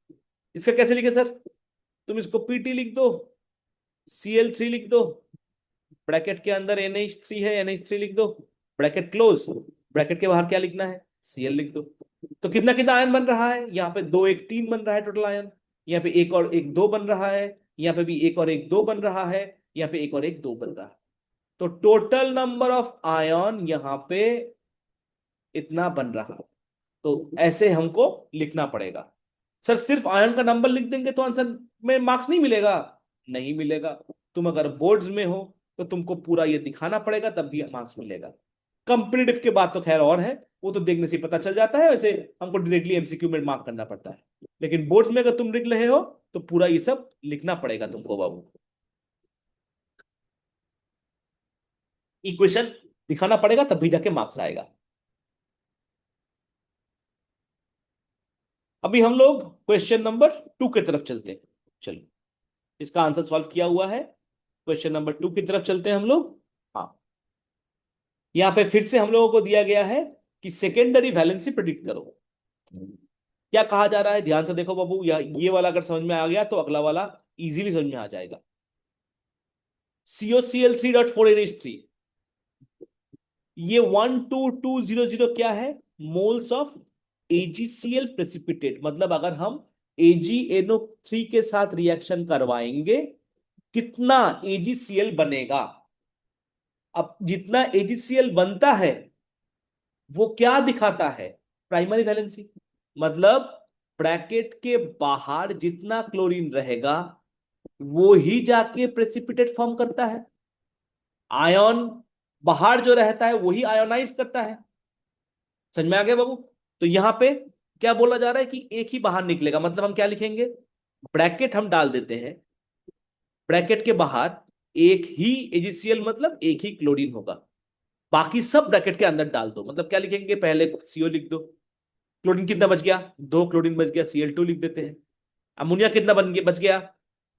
इसका कैसे लिखे सर, तुम इसको PT लिख दो, Cl3 लिख दो, ब्रैकेट के अंदर NH3 है, NH3 लिख दो, ब्रैकेट क्लोज। ब्रैकेट के बाहर क्या लिखना है, Cl लिख दो। तो कितना कितना आयन बन रहा है, यहाँ पे 2 1 3 बन रहा है टोटल आयन, यहाँ पे 1 और 1 2 बन रहा है, यहाँ पे भी 1 और 1 2 बन रहा है, यहाँ पे 1 और 1 2 बन रहा है। तो टोटल नंबर ऑफ आयन यहाँ पे इतना बन रहा है। तो ऐसे हमको लिखना पड़ेगा। सर सिर्फ आयन का नंबर लिख देंगे तो आंसर में मार्क्स नहीं मिलेगा, नहीं मिलेगा। तुम अगर बोर्ड्स में हो तो तुमको पूरा ये दिखाना पड़ेगा, तब भी मार्क्स मिलेगा। कंपेटिटिव के बाद तो खैर और है, वो तो देखने से पता चल जाता है, वैसे हमको डायरेक्टली MCQ में मार्क करना पड़ता है। लेकिन बोर्ड्स में अगर तुम लिख रहे हो तो पूरा ये सब लिखना पड़ेगा तुमको बाबू, इक्वेशन दिखाना पड़ेगा, तब भी जाके मार्क्स आएगा। अभी हम लोग क्वेश्चन नंबर 2 की तरफ चलते हैं। चलो, इसका आंसर सॉल्व किया हुआ है, क्वेश्चन नंबर 2 की तरफ चलते हैं हम लोग। हाँ, यहां पे फिर से हम लोगों को दिया गया है कि सेकेंडरी वैलेंसी प्रेडिक्ट करो। क्या कहा जा रहा है, ध्यान से देखो बाबू, ये वाला अगर समझ में आ गया तो अगला वाला इजीली समझ में आ जाएगा। COCl3.4NH3, ये 12200 क्या है, मोल्स ऑफ AgCl प्रेसिपिटेट। मतलब अगर हम AgNO3 के साथ रिएक्शन करवाएंगे कितना AgCl बनेगा। अब जितना AgCl बनता है वो क्या दिखाता है, प्राइमरी वैलेंसी। मतलब ब्रैकेट के बाहर जितना क्लोरीन रहेगा वो ही जाके प्रेसिपिटेट फॉर्म करता है। आयन बाहर जो रहता है वही आयोनाइज करता है। समझ में आ गया बाबू। तो यहां पे क्या बोला जा रहा है कि एक ही बाहर निकलेगा, मतलब हम क्या लिखेंगे, ब्रैकेट हम डाल देते हैं, ब्रैकेट के बाहर एक ही एजिसियल मतलब एक ही क्लोरीन होगा, बाकी सब ब्रैकेट के अंदर डाल दो। मतलब क्या लिखेंगे, पहले CO लिख दो, क्लोरीन कितना बच गया, 2 क्लोरीन बच गया, Cl2 लिख देते हैं। अमोनिया कितना बच गया,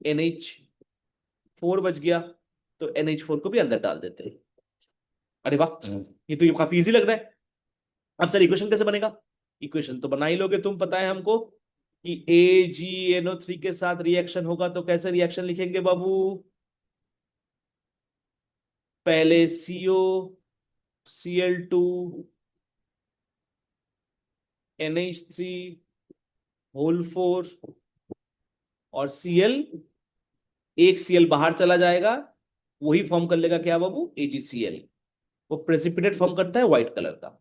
NH4 बच गया, तो NH4 को भी अंदर डाल देते हैं। अरे वाह, ये काफी इजी लग रहा है। अब सर इक्वेशन कैसे बनेगा, इक्वेशन तो बना ही लोगे तुम, पता है हमको कि AgNO3 के साथ रिएक्शन होगा, तो कैसे रिएक्शन लिखेंगे बाबू, पहले CO Cl2 NH3 होल 4 और Cl, एक Cl बाहर चला जाएगा, वही फॉर्म कर लेगा क्या बाबू, AgCl। वो प्रेसिपिटेट फॉर्म करता है व्हाइट कलर का।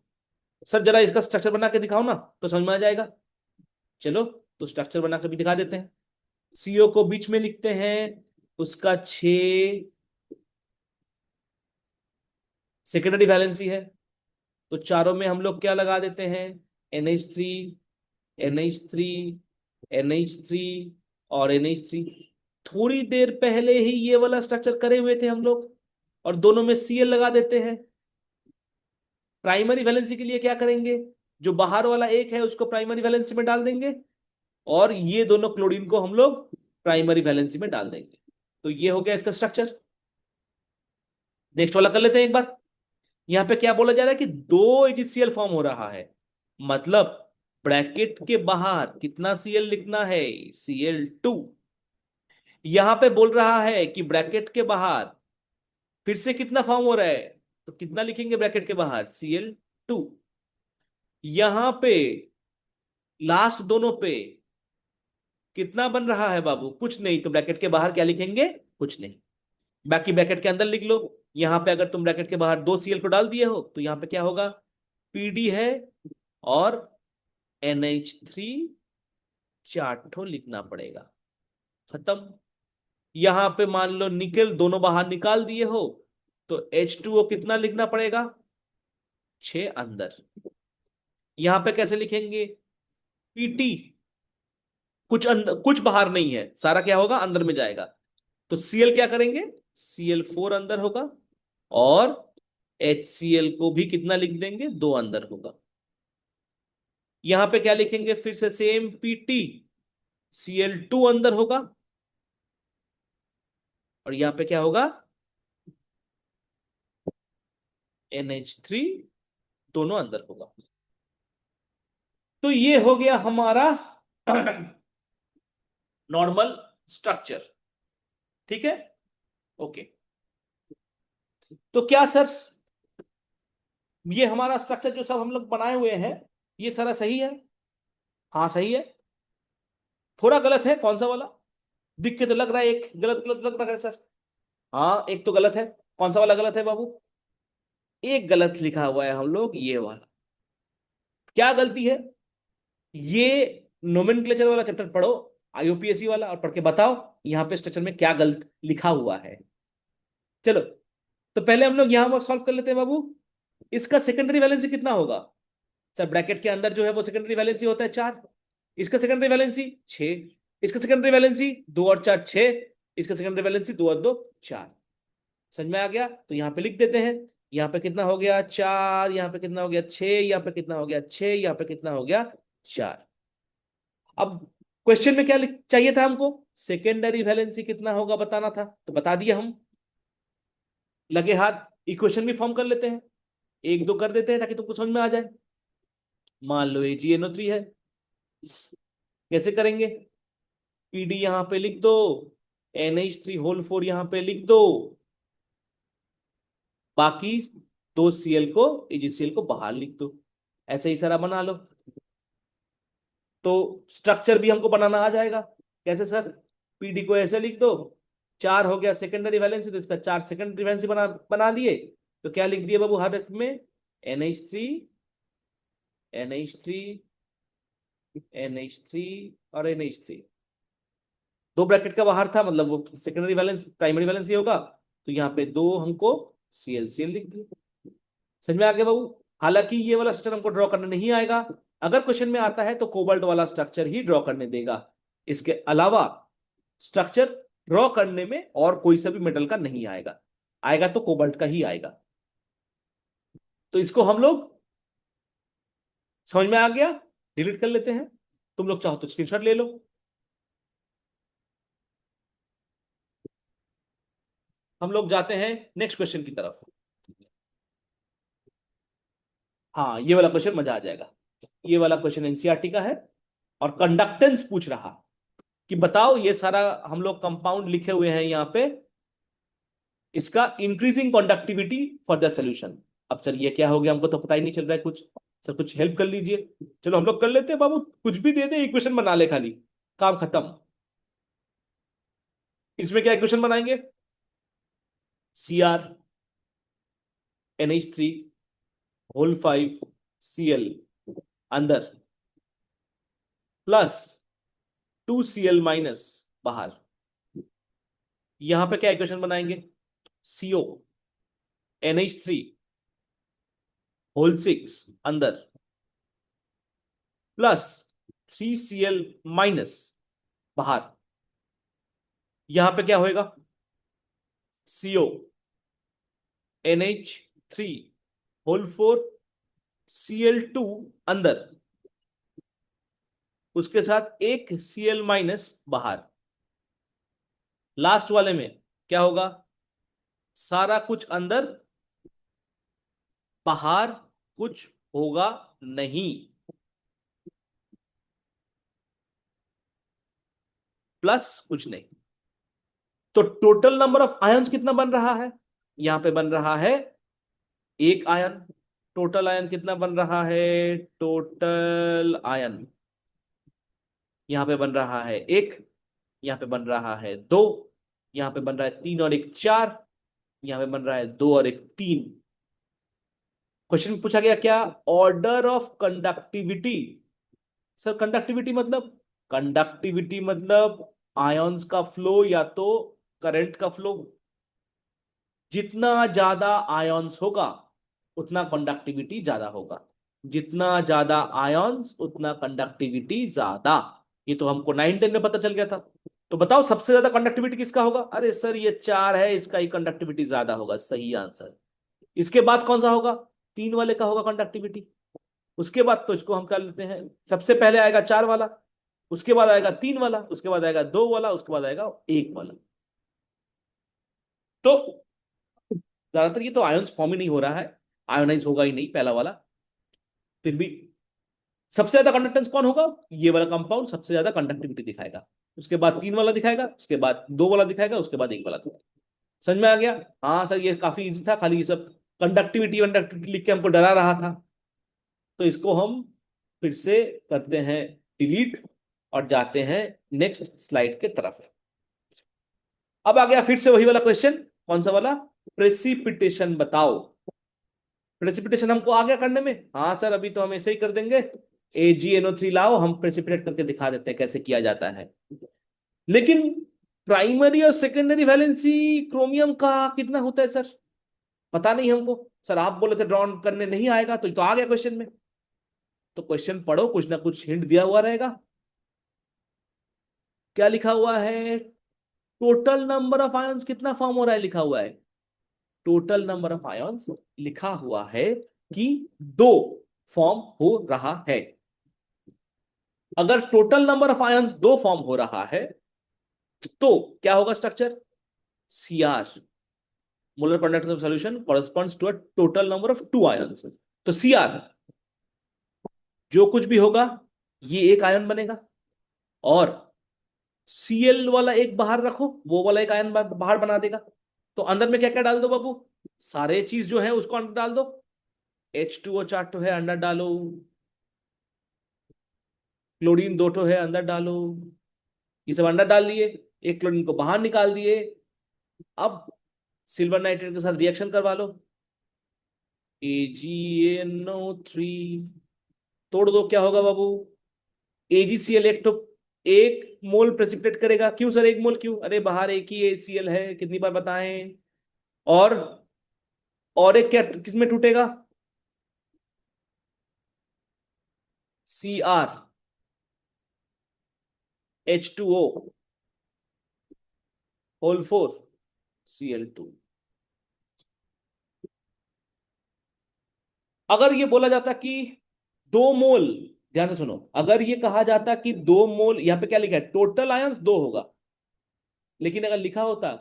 सर जरा इसका स्ट्रक्चर बना के दिखाओ ना, तो समझ में आ जाएगा। चलो तो स्ट्रक्चर बना के भी दिखा देते हैं। CO को बीच में लिखते हैं, उसका 6 सेकेंडरी वैलेंसी है, तो चारों में हम लोग क्या लगा देते हैं, NH3 NH3 NH3 और NH3। थोड़ी देर पहले ही ये वाला स्ट्रक्चर करे हुए थे हम लोग, और दोनों में Cl लगा देते हैं। प्राइमरी वैलेंसी के लिए क्या करेंगे, जो बाहर वाला एक है उसको प्राइमरी वैलेंसी में डाल देंगे, और ये दोनों क्लोरीन को हम लोग प्राइमरी वैलेंसी में डाल देंगे। तो ये हो गया इसका स्ट्रक्चर। नेक्स्ट वाला कर लेते हैं एक बार। यहां पे क्या बोला जा रहा है कि 2 AgCl फॉर्म हो रहा है, मतलब ब्रैकेट के बाहर कितना Cl लिखना है, Cl2। यहां पे बोल रहा है कि ब्रैकेट के बाहर फिर से कितना फॉर्म हो रहा है, तो कितना लिखेंगे ब्रैकेट के बाहर, Cl2। यहां पे लास्ट दोनों पे कितना बन रहा है बाबू, कुछ नहीं, तो ब्रैकेट के बाहर क्या लिखेंगे, कुछ नहीं, बाकी ब्रैकेट के अंदर लिख लो। यहां पे अगर तुम ब्रैकेट के बाहर 2 Cl को डाल दिए हो तो यहां पे क्या होगा, PD है और NH3 4 ठो लिखना पड़ेगा, खत्म। यहां पे मान लो निकल दोनों बाहर निकाल दिए हो, तो H2O कितना लिखना पड़ेगा, 6 अंदर। यहां पे कैसे लिखेंगे, PT कुछ अंदर कुछ बाहर नहीं है, सारा क्या होगा, अंदर में जाएगा। तो Cl क्या करेंगे, Cl4 अंदर होगा, और HCl को भी कितना लिख देंगे, 2 अंदर होगा। यहां पे क्या लिखेंगे, फिर से सेम PT, Cl2 अंदर होगा, और यहां पे क्या होगा, NH3 दोनों अंदर होगा। तो ये हो गया हमारा नॉर्मल स्ट्रक्चर, ठीक है, ओके। तो क्या सर ये हमारा स्ट्रक्चर जो सब हम लोग बनाए हुए हैं ये सारा सही है, हाँ सही है। थोड़ा गलत है, कौन सा वाला, दिख के तो लग रहा है एक गलत गलत लग रहा है सर। हाँ एक तो गलत है, कौन सा वाला गलत है बाबू, एक गलत लिखा हुआ है हम लोग ये वाला। क्या गलती है, ये नोमेनक्लेचर वाला चैप्टर पढ़ो, IUPAC वाला, और पढ़ के बताओ यहाँ पे स्ट्रक्चर में क्या गलत लिखा हुआ है। चलो तो पहले हम लोग यहां पर सॉल्व कर लेते हैं बाबू। इसका सेकेंडरी वैलेंसी कितना होगा, सर ब्रैकेट के अंदर जो है वो सेकेंडरी वैलेंसी होता है 4, इसका सेकेंडरी वैलेंसी 6, इसका सेकेंडरी वैलेंसी 2 और 4 6, इसका सेकेंडरी वैलेंसी 2 और 2 4। समझ में आ गया, तो यहाँ पे लिख देते हैं, यहाँ पे कितना हो गया 4, यहाँ पे कितना हो गया 6, यहाँ पे कितना हो गया 6, यहाँ पे कितना हो गया 4। अब क्वेश्चन में क्या चाहिए था हमको, सेकेंडरी वैलेंसी कितना होगा बताना था, तो बता दिया हम। लगे हाथ इक्वेशन भी फॉर्म कर लेते हैं, एक दो कर देते हैं ताकि तुमको समझ में आ जाए। मान लो AgNO3 है, कैसे करेंगे, PD यहां पे लिख दो, NH3 होल 4 यहां पे लिख दो, बाकी 2 Cl को AgCl को बाहर लिख दो, ऐसे ही सारा बना लो। तो स्ट्रक्चर भी हमको बनाना आ जाएगा, कैसे सर, PD को ऐसे लिख दो, 4 हो गया सेकेंडरी वैलेंसी, तो इसका 4 सेकेंडरी वैलेंसी बना बना लिए। तो क्या लिख दिए बाबू हर एक में? NH3 NH3 NH3 और NH3। दो ब्रैकेट का बाहर था, मतलब वो सेकेंडरी वैलेंस प्राइमरी वैलेंस ही होगा, तो यहाँ पे दो हमको ClCl लिख दिए। समझ में आ गया बाबू? हालांकि ये वाला स्ट्रक्चर हमको ड्रॉ करने नहीं आएगा, अगर क्वेश्चन में आता है तो कोबाल्ट वाला स्ट्रक्चर ही ड्रॉ करने देगा। इसके अलावा स्ट्रक्चर ड्रॉ करने में और कोई सा भी मेटल का नहीं आएगा, आएगा तो कोबाल्ट का ही आएगा। तो इसको हम लोग, समझ में आ गया, डिलीट कर लेते हैं। तुम लोग चाहो तो स्क्रीनशॉट ले लो। हम लोग जाते हैं नेक्स्ट क्वेश्चन की तरफ। हाँ, ये वाला क्वेश्चन मजा आ जाएगा। ये वाला क्वेश्चन एनसीईआरटी का है और कंडक्टेंस पूछ रहा कि बताओ, ये सारा हम लोग कंपाउंड लिखे हुए हैं यहाँ पे, इसका increasing conductivity for the solution. अब सर ये क्या हो गया, हमको तो पता ही नहीं चल रहा है कुछ। सर कुछ हेल्प कर लीजिए। चलो हम लोग कर लेते हैं बाबू, कुछ भी दे दे, इक्वेशन बना ले खाली, काम खत्म। इसमें क्या इक्वेशन बनाएंगे? CrNH3 होल 5Cl अंदर प्लस 2Cl माइनस बाहर। यहां पे क्या इक्वेशन बनाएंगे? CONH3 होल 6 अंदर प्लस 3Cl माइनस बाहर। यहां पे क्या होएगा? CONH3 होल 4Cl2 अंदर, उसके साथ एक Cl माइनस बाहर। लास्ट वाले में क्या होगा? सारा कुछ अंदर, बाहर कुछ होगा नहीं, प्लस कुछ नहीं। तो टोटल नंबर ऑफ आयंस कितना बन रहा है? यहां पे बन रहा है एक आयन। टोटल आयन कितना बन रहा है? टोटल आयन यहां पे बन रहा है एक, यहां पे बन रहा है दो, यहां पे बन रहा है तीन और एक चार, यहां पे बन रहा है दो और एक तीन। क्वेश्चन पूछा गया क्या? Order of conductivity. Sir conductivity मतलब? कंडक्टिविटी मतलब आयंस का फ्लो या तो करंट का फ्लो। जितना ज्यादा आयंस होगा उतना कंडक्टिविटी ज्यादा होगा, जितना ज्यादा आयंस उतना कंडक्टिविटी ज्यादा। ये तो हमको 9-10 में पता चल गया था। तो बताओ सबसे ज्यादा कंडक्टिविटी किसका होगा? अरे सर ये चार है, इसका ही कंडक्टिविटी ज्यादा होगा, सही आंसर। इसके बाद कौन सा होगा? तीन वाले का होगा कंडक्टिविटी। उसके बाद तो इसको हम कर लेते हैं, सबसे पहले आएगा चार वाला, उसके बाद आएगा तीन वाला, उसके बाद आएगा दो वाला, उसके बाद आएगा एक वाला। तो ज्यादातर ये तो आयंस फॉर्म ही नहीं हो रहा है, आयोनाइज होगा ही नहीं पहला वाला। फिर भी सबसे ज्यादा कंडक्टेंस कौन होगा? ये वाला कंपाउंड सबसे ज्यादा कंडक्टिविटी दिखाएगा, उसके बाद तीन वाला दिखाएगा, उसके बाद दो वाला दिखाएगा, उसके बाद एक वाला दिखाएगा। समझ में आ गया? हाँ सर ये काफी इजी था, खाली ये सब कंडक्टिविटी कंडक्टिविटी लिख के हमको डरा रहा था। तो इसको हम फिर से करते हैं डिलीट और जाते हैं नेक्स्ट स्लाइड के तरफ। अब आ गया फिर से वही वाला क्वेश्चन, कौन सा वाला? प्रेसिपिटेशन बताओ। प्रेसिपिटेशन हमको आ गया करने में? हाँ सर अभी तो हम ऐसे ही कर देंगे, AgNO3 लाओ, हम प्रेसिपिटेट करके दिखा देते हैं कैसे किया जाता है। लेकिन प्राइमरी और सेकेंडरी वैलेंसी क्रोमियम का कितना होता है सर? पता नहीं हमको। सर आप बोले थे ड्रॉ करने नहीं आएगा, तो आ गया क्वेश्चन में। तो क्वेश्चन पढ़ो, कुछ ना कुछ हिंट दिया हुआ रहेगा। क्या लिखा हुआ है? टोटल नंबर ऑफ आयंस कितना फॉर्म हो रहा है लिखा हुआ है। टोटल नंबर ऑफ आयंस लिखा हुआ है कि दो फॉर्म हो रहा है। अगर टोटल नंबर ऑफ आयंस दो फॉर्म हो रहा है तो क्या होगा structure? Cr, molar conductance of solution corresponds to a total number of two ions. तो Cr जो कुछ भी होगा ये एक आयन बनेगा, और Cl वाला एक बाहर रखो, वो वाला एक आयन बाहर बना देगा। तो अंदर में क्या क्या डाल दो बाबू? सारे चीज जो है उसको अंदर डाल दो। H2O 4 तो है, अंदर डालो। क्लोरीन 2 तो है, अंदर डालो। ये सब अंदर डाल दिए, एक क्लोरीन को बाहर निकाल दिए। अब सिल्वर नाइट्रेट के साथ रिएक्शन करवा लो, AgNO3, तोड़ दो, क्या होगा बाबू? AgCl एक मोल प्रेसिपिटेट करेगा। क्यों सर एक मोल क्यों? अरे बाहर एक ही AgCl है, कितनी बार बताएं। और और एक क्या किस में टूटेगा? CrH2O whole 4 Cl2। अगर ये बोला जाता कि 2 मोल, ध्यान से सुनो, अगर ये कहा जाता कि 2 मोल, यहां पे क्या लिखा है? टोटल आयंस 2 होगा, लेकिन अगर लिखा होता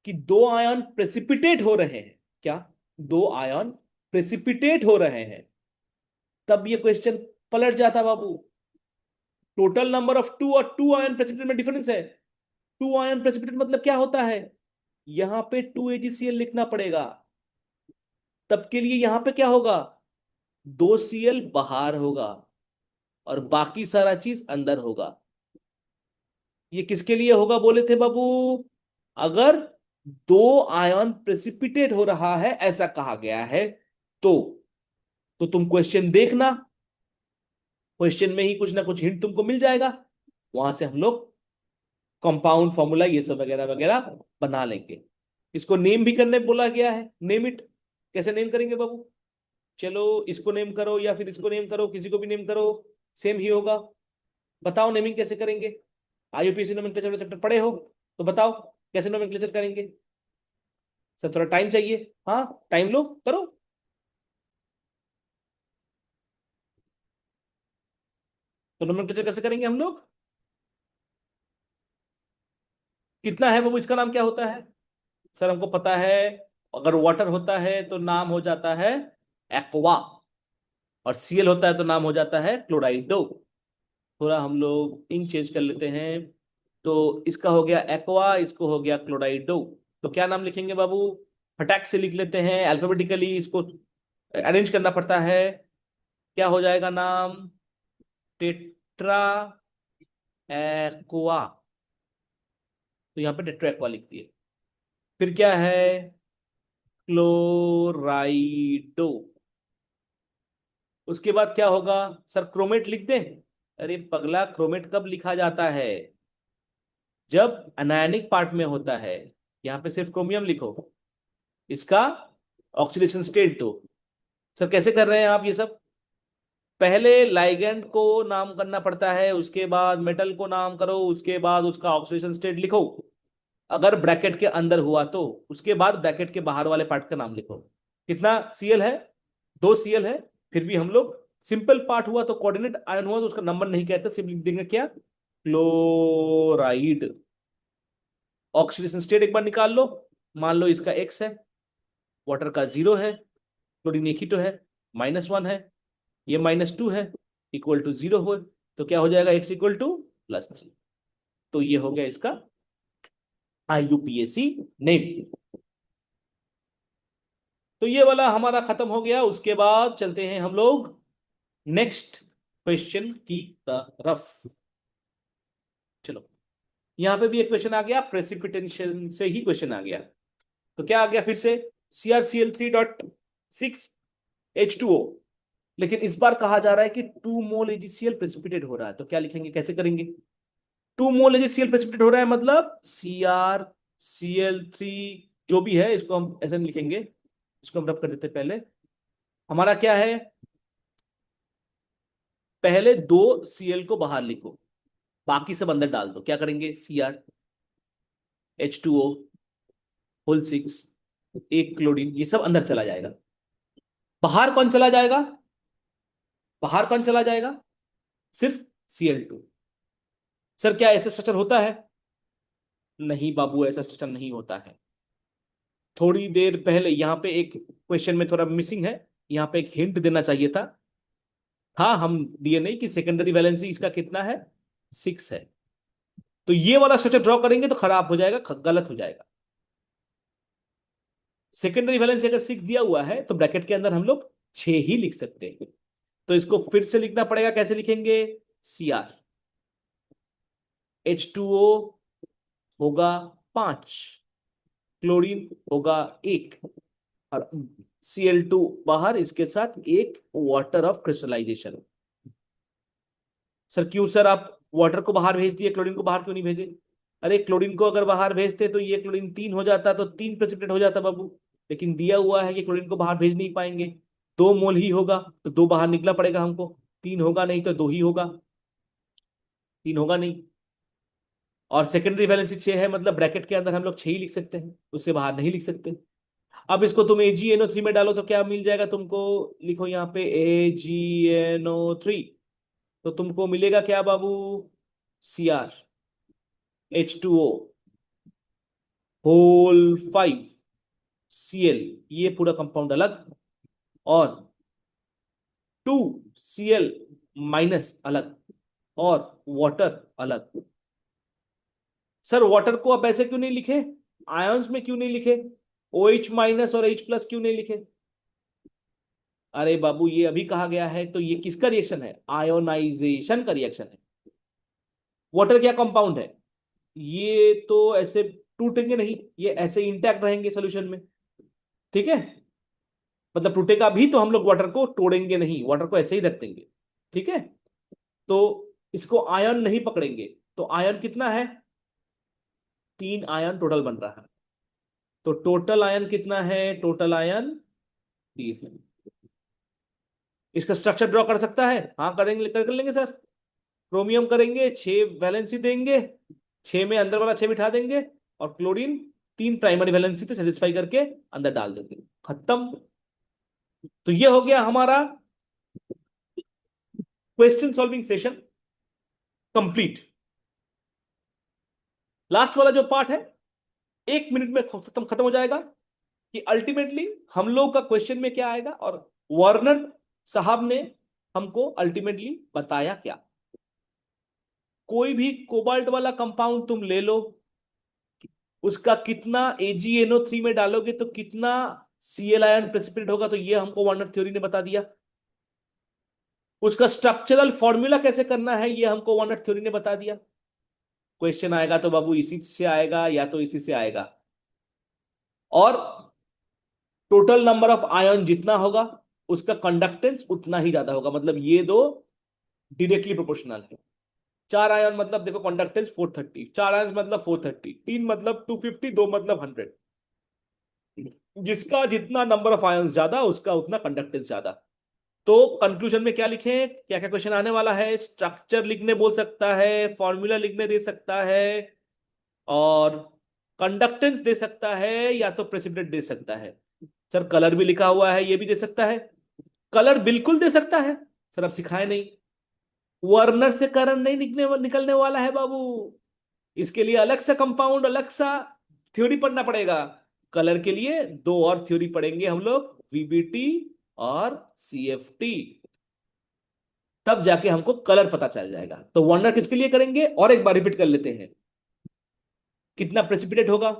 कि 2 आयन प्रेसिपिटेट हो रहे हैं, क्या 2 आयन प्रेसिपिटेट हो रहे हैं, तब ये क्वेश्चन पलट जाता बाबू। टोटल नंबर ऑफ 2 और 2 आयन प्रेसिपिटेट में डिफरेंस है। 2 आयन प्रेसिपिटेट मतलब क्या होता है? यहां पे 2AgCl लिखना पड़ेगा, तब के लिए यहां पे क्या होगा? 2Cl बाहर होगा और बाकी सारा चीज अंदर होगा। ये किसके लिए होगा बोले थे बाबू? अगर 2 आयन प्रेसिपिटेट हो रहा है ऐसा कहा गया है तो तुम क्वेश्चन देखना, क्वेश्चन में ही कुछ ना कुछ हिंट तुमको मिल जाएगा, वहां से हम लोग कंपाउंड फॉर्मूला ये सब वगैरह वगैरह बना लेंगे। इसको नेम भी करने बोला गया है, नेम इट। कैसे नेम करेंगे बाबू? चलो इसको नेम करो या फिर इसको नेम करो, किसी को भी नेम करो, सेम ही होगा। बताओ नेमिंग कैसे करेंगे? IUPAC नोमेनक्लेचर चैप्टर पढ़े हो तो बताओ कैसे नोमेनक्लेचर करेंगे? सर थोड़ा टाइम चाहिए। हाँ टाइम लो, करो। तो नोमेनक्लेचर कैसे करेंगे हम लोग? कितना है बाबू, इसका नाम क्या होता है? सर हमको पता है, अगर वाटर होता है तो नाम हो जाता है एक्वा, और Cl होता है तो नाम हो जाता है क्लोराइडो। थोड़ा हम लोग इंक चेंज कर लेते हैं, तो इसका हो गया एक्वा, इसको हो गया क्लोराइडो। तो क्या नाम लिखेंगे बाबू? फटाक से लिख लेते हैं, अल्फाबेटिकली इसको अरेंज करना पड़ता है। क्या हो जाएगा नाम? Tetra aqua. तो यहाँ पे टेट्रा एक्वा लिख दिए। फिर क्या है? क्लोराइडो। उसके बाद क्या होगा? सर क्रोमेट लिख दे। अरे पगला, क्रोमेट कब लिखा जाता है? जब अनायनिक पार्ट में होता है। यहाँ पे सिर्फ क्रोमियम लिखो, इसका ऑक्सीडेशन स्टेट दो। सर कैसे कर रहे हैं आप ये सब? पहले लाइगेंड को नाम करना पड़ता है, उसके बाद मेटल को नाम करो, उसके बाद उसका ऑक्सीडेशन स्टेट लिखो, अगर ब्रैकेट के अंदर हुआ तो। उसके बाद ब्रैकेट के बाहर वाले पार्ट का नाम लिखो। कितना Cl है? 2 Cl है। फिर भी हम लोग सिंपल पार्ट हुआ तो कोऑर्डिनेट आयन हुआ तो उसका नंबर नहीं कहते, सिर्फ लिख देंगे क्या? क्लोराइड। ऑक्सीडेशन स्टेट एक बार निकाल लो, मान लो इसका X है, वाटर का 0 है, क्लोरीन एक ही तो है, -1 है, ये -2 है, इक्वल टू 0 हो, तो क्या हो जाएगा? X equal to +3। तो ये हो गया इसका IUPAC नेम। तो ये वाला हमारा खत्म हो गया। उसके बाद चलते हैं हम लोग नेक्स्ट क्वेश्चन की तरफ। चलो, यहां पे भी एक क्वेश्चन आ गया, प्रेसिपिटेशन से ही क्वेश्चन आ गया। तो क्या आ गया फिर से? CrCl3.6H2O, लेकिन इस बार कहा जा रहा है कि 2 मोल AgCl प्रेसिपिटेट हो रहा है। तो क्या लिखेंगे, कैसे करेंगे? 2 मोल AgCl प्रेसिपिटेट हो रहा है मतलब CrCl3, जो भी है इसको हम ऐसे लिखेंगे, इसको हम रब कर देते हैं। पहले हमारा क्या है? पहले 2 Cl को बाहर लिखो, बाकी सब अंदर डाल दो। क्या करेंगे? CrH2O होल 6, एक क्लोरीन, ये सब अंदर चला जाएगा। बाहर कौन चला जाएगा? बाहर कौन चला जाएगा? सिर्फ Cl2। सर क्या ऐसा स्ट्रक्चर होता है? नहीं बाबू, ऐसा स्ट्रक्चर नहीं होता है। थोड़ी देर पहले यहाँ पे एक क्वेश्चन में थोड़ा मिसिंग है, यहाँ पे एक हिंट देना चाहिए था। हाँ हम दिए नहीं कि सेकेंडरी वैलेंसी इसका कितना है, 6 है। तो ये वाला स्ट्रक्चर ड्रॉ करेंगे तो खराब हो जाएगा, गलत हो जाएगा। सेकेंडरी वैलेंसी अगर 6 दिया हुआ है तो ब्रैकेट के अंदर हम लोग 6 ही लिख सकते हैं। तो इसको फिर से लिखना पड़ेगा, कैसे लिखेंगे? CrH2O होगा 5, क्लोरीन होगा एक, और Cl2 बाहर, इसके साथ एक वाटर ऑफ क्रिस्टलाइजेशन। सर क्यों सर, आप वाटर को बाहर भेज दिए, क्लोरीन को बाहर क्यों नहीं भेजे? अरे क्लोरीन को अगर बाहर भेजते तो ये क्लोरीन 3 हो जाता, तो 3 प्रेसिपिटेट हो जाता बाबू। लेकिन दिया हुआ है कि क्लोरीन को बाहर भेज नहीं पाएंगे, 2 मोल ही होगा, तो 2 बाहर निकला पड़ेगा हमको, 3 होगा नहीं तो 2 ही होगा, 3 होगा नहीं। और सेकेंडरी वैलेंसी 6 है, मतलब ब्रैकेट के अंदर हम लोग 6 ही लिख सकते हैं, उससे बाहर नहीं लिख सकते। अब इसको तुम AgNO3 में डालो तो क्या मिल जाएगा तुमको? लिखो यहाँ पे AgNO3, तो तुमको मिलेगा क्या बाबू? CrH2O होल 5 Cl, ये पूरा कंपाउंड अलग, और 2Cl- अलग, और वाटर अलग। सर वाटर को आप ऐसे क्यों नहीं लिखे, आयंस में क्यों नहीं लिखे, OH- और H+ क्यों नहीं लिखे? अरे बाबू ये अभी कहा गया है, तो ये किसका रिएक्शन है? आयोनाइजेशन का रिएक्शन है। वाटर क्या कंपाउंड है? ये तो ऐसे टूटेंगे नहीं, ये ऐसे इंटैक्ट रहेंगे सोल्यूशन में, ठीक है? मतलब टूटेगा भी तो हम लोग वाटर को तोड़ेंगे नहीं, वाटर को ऐसे ही रख देंगे, ठीक है? तो इसको आयन नहीं पकड़ेंगे, तो आयन कितना है? 3 आयन टोटल बन रहा है। तो टोटल आयन कितना है? टोटल आयन 3 है। इसका स्ट्रक्चर ड्रॉ कर सकता है? हाँ करेंगे, कर लेंगे सर। क्रोमियम करेंगे, 6 वैलेंसी देंगे, 6 में अंदर वाला 6 बिठा देंगे, और क्लोरीन 3 प्राइमरी वैलेंसी से सेटिस्फाई करके अंदर डाल देंगे, खत्म। तो ये हो गया हमारा question solving session complete. Last वाला जो पार्ट है 1 मिनट में खत्म खत्म हो जाएगा, कि अल्टीमेटली हम लोग का क्वेश्चन में क्या आएगा, और वार्नर साहब ने हमको अल्टीमेटली बताया क्या। कोई भी कोबाल्ट वाला कंपाउंड तुम ले लो, उसका कितना AgNO3 में डालोगे तो कितना Cl आयन प्रेसिपिटेट होगा, तो ये हमको वार्नर थ्योरी ने बता दिया। उसका स्ट्रक्चरल फॉर्मूला कैसे करना है, ये हमको वार्नर थ्योरी ने बता दिया। क्वेश्चन आएगा तो बाबू इसी से आएगा या तो इसी से आएगा, और टोटल नंबर ऑफ आयन जितना होगा उसका कंडक्टेंस उतना ही ज्यादा होगा, मतलब ये दो डायरेक्टली प्रोपोर्शनल है। 4 आयन मतलब देखो कंडक्टेंस 430, 4 आयन मतलब 430, 3 मतलब 250, 2 मतलब 100। जिसका जितना नंबर ऑफ आयन ज्यादा उसका उतना कंडक्टेंस ज्यादा। तो कंक्लूजन में क्या लिखें, क्या क्या क्वेश्चन आने वाला है? स्ट्रक्चर लिखने बोल सकता है, फॉर्मूला लिखने दे सकता है, और कंडक्टेंस दे सकता है, या तो प्रेसिपिटेट दे सकता है। सर कलर भी लिखा हुआ है, ये भी दे सकता है। कलर बिल्कुल दे सकता है सर, अब सिखाए नहीं। वर्नर से करंट नहीं निकलने वाला है बाबू, इसके लिए अलग सा कंपाउंड, अलग सा थ्योरी पढ़ना पड़ेगा। कलर के लिए 2 और थ्योरी पढ़ेंगे हम लोग, VBT और CFT, तब जाके हमको कलर पता चल जाएगा। तो वर्नर किसके लिए करेंगे, और एक बार रिपीट कर लेते हैं। कितना प्रेसिपिटेट होगा,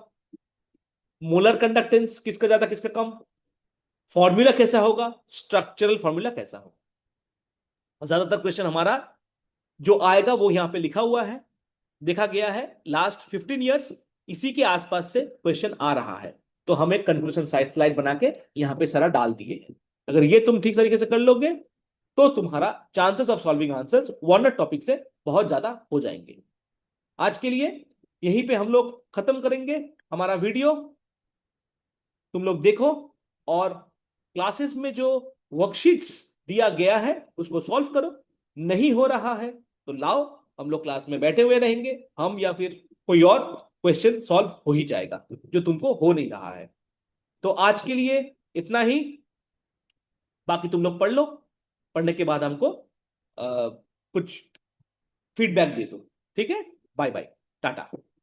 मोलर कंडक्टेंस किसका ज्यादा किसका कम, फॉर्मूला कैसा होगा, स्ट्रक्चरल फॉर्मूला कैसा होगा। ज्यादातर क्वेश्चन हमारा जो आएगा वो यहां पे लिखा हुआ है, देखा गया है लास्ट 15 ईयर्स इसी के आसपास से क्वेश्चन आ रहा है। तो हम एक कंक्लूजन स्लाइड बना के यहाँ पे सारा डाल दिए। अगर ये तुम ठीक तरीके से कर लोगे तो तुम्हारा chances of solving answers Warner topic से बहुत ज्यादा हो जाएंगे। आज के लिए यहीं पे हम लोग खत्म करेंगे हमारा वीडियो। तुम लोग देखो, और क्लासेस में जो वर्कशीट्स दिया गया है उसको सॉल्व करो। नहीं हो रहा है तो लाओ, हम लोग क्लास में बैठे हुए रहेंगे, हम या फिर कोई और क्वेश्चन सॉल्व हो ही जाएगा जो तुमको हो नहीं रहा है। तो आज के लिए इतना ही, बाकी तुम लोग पढ़ लो, पढ़ने के बाद हमको कुछ फीडबैक दे दो, ठीक है? Bye bye, Tata.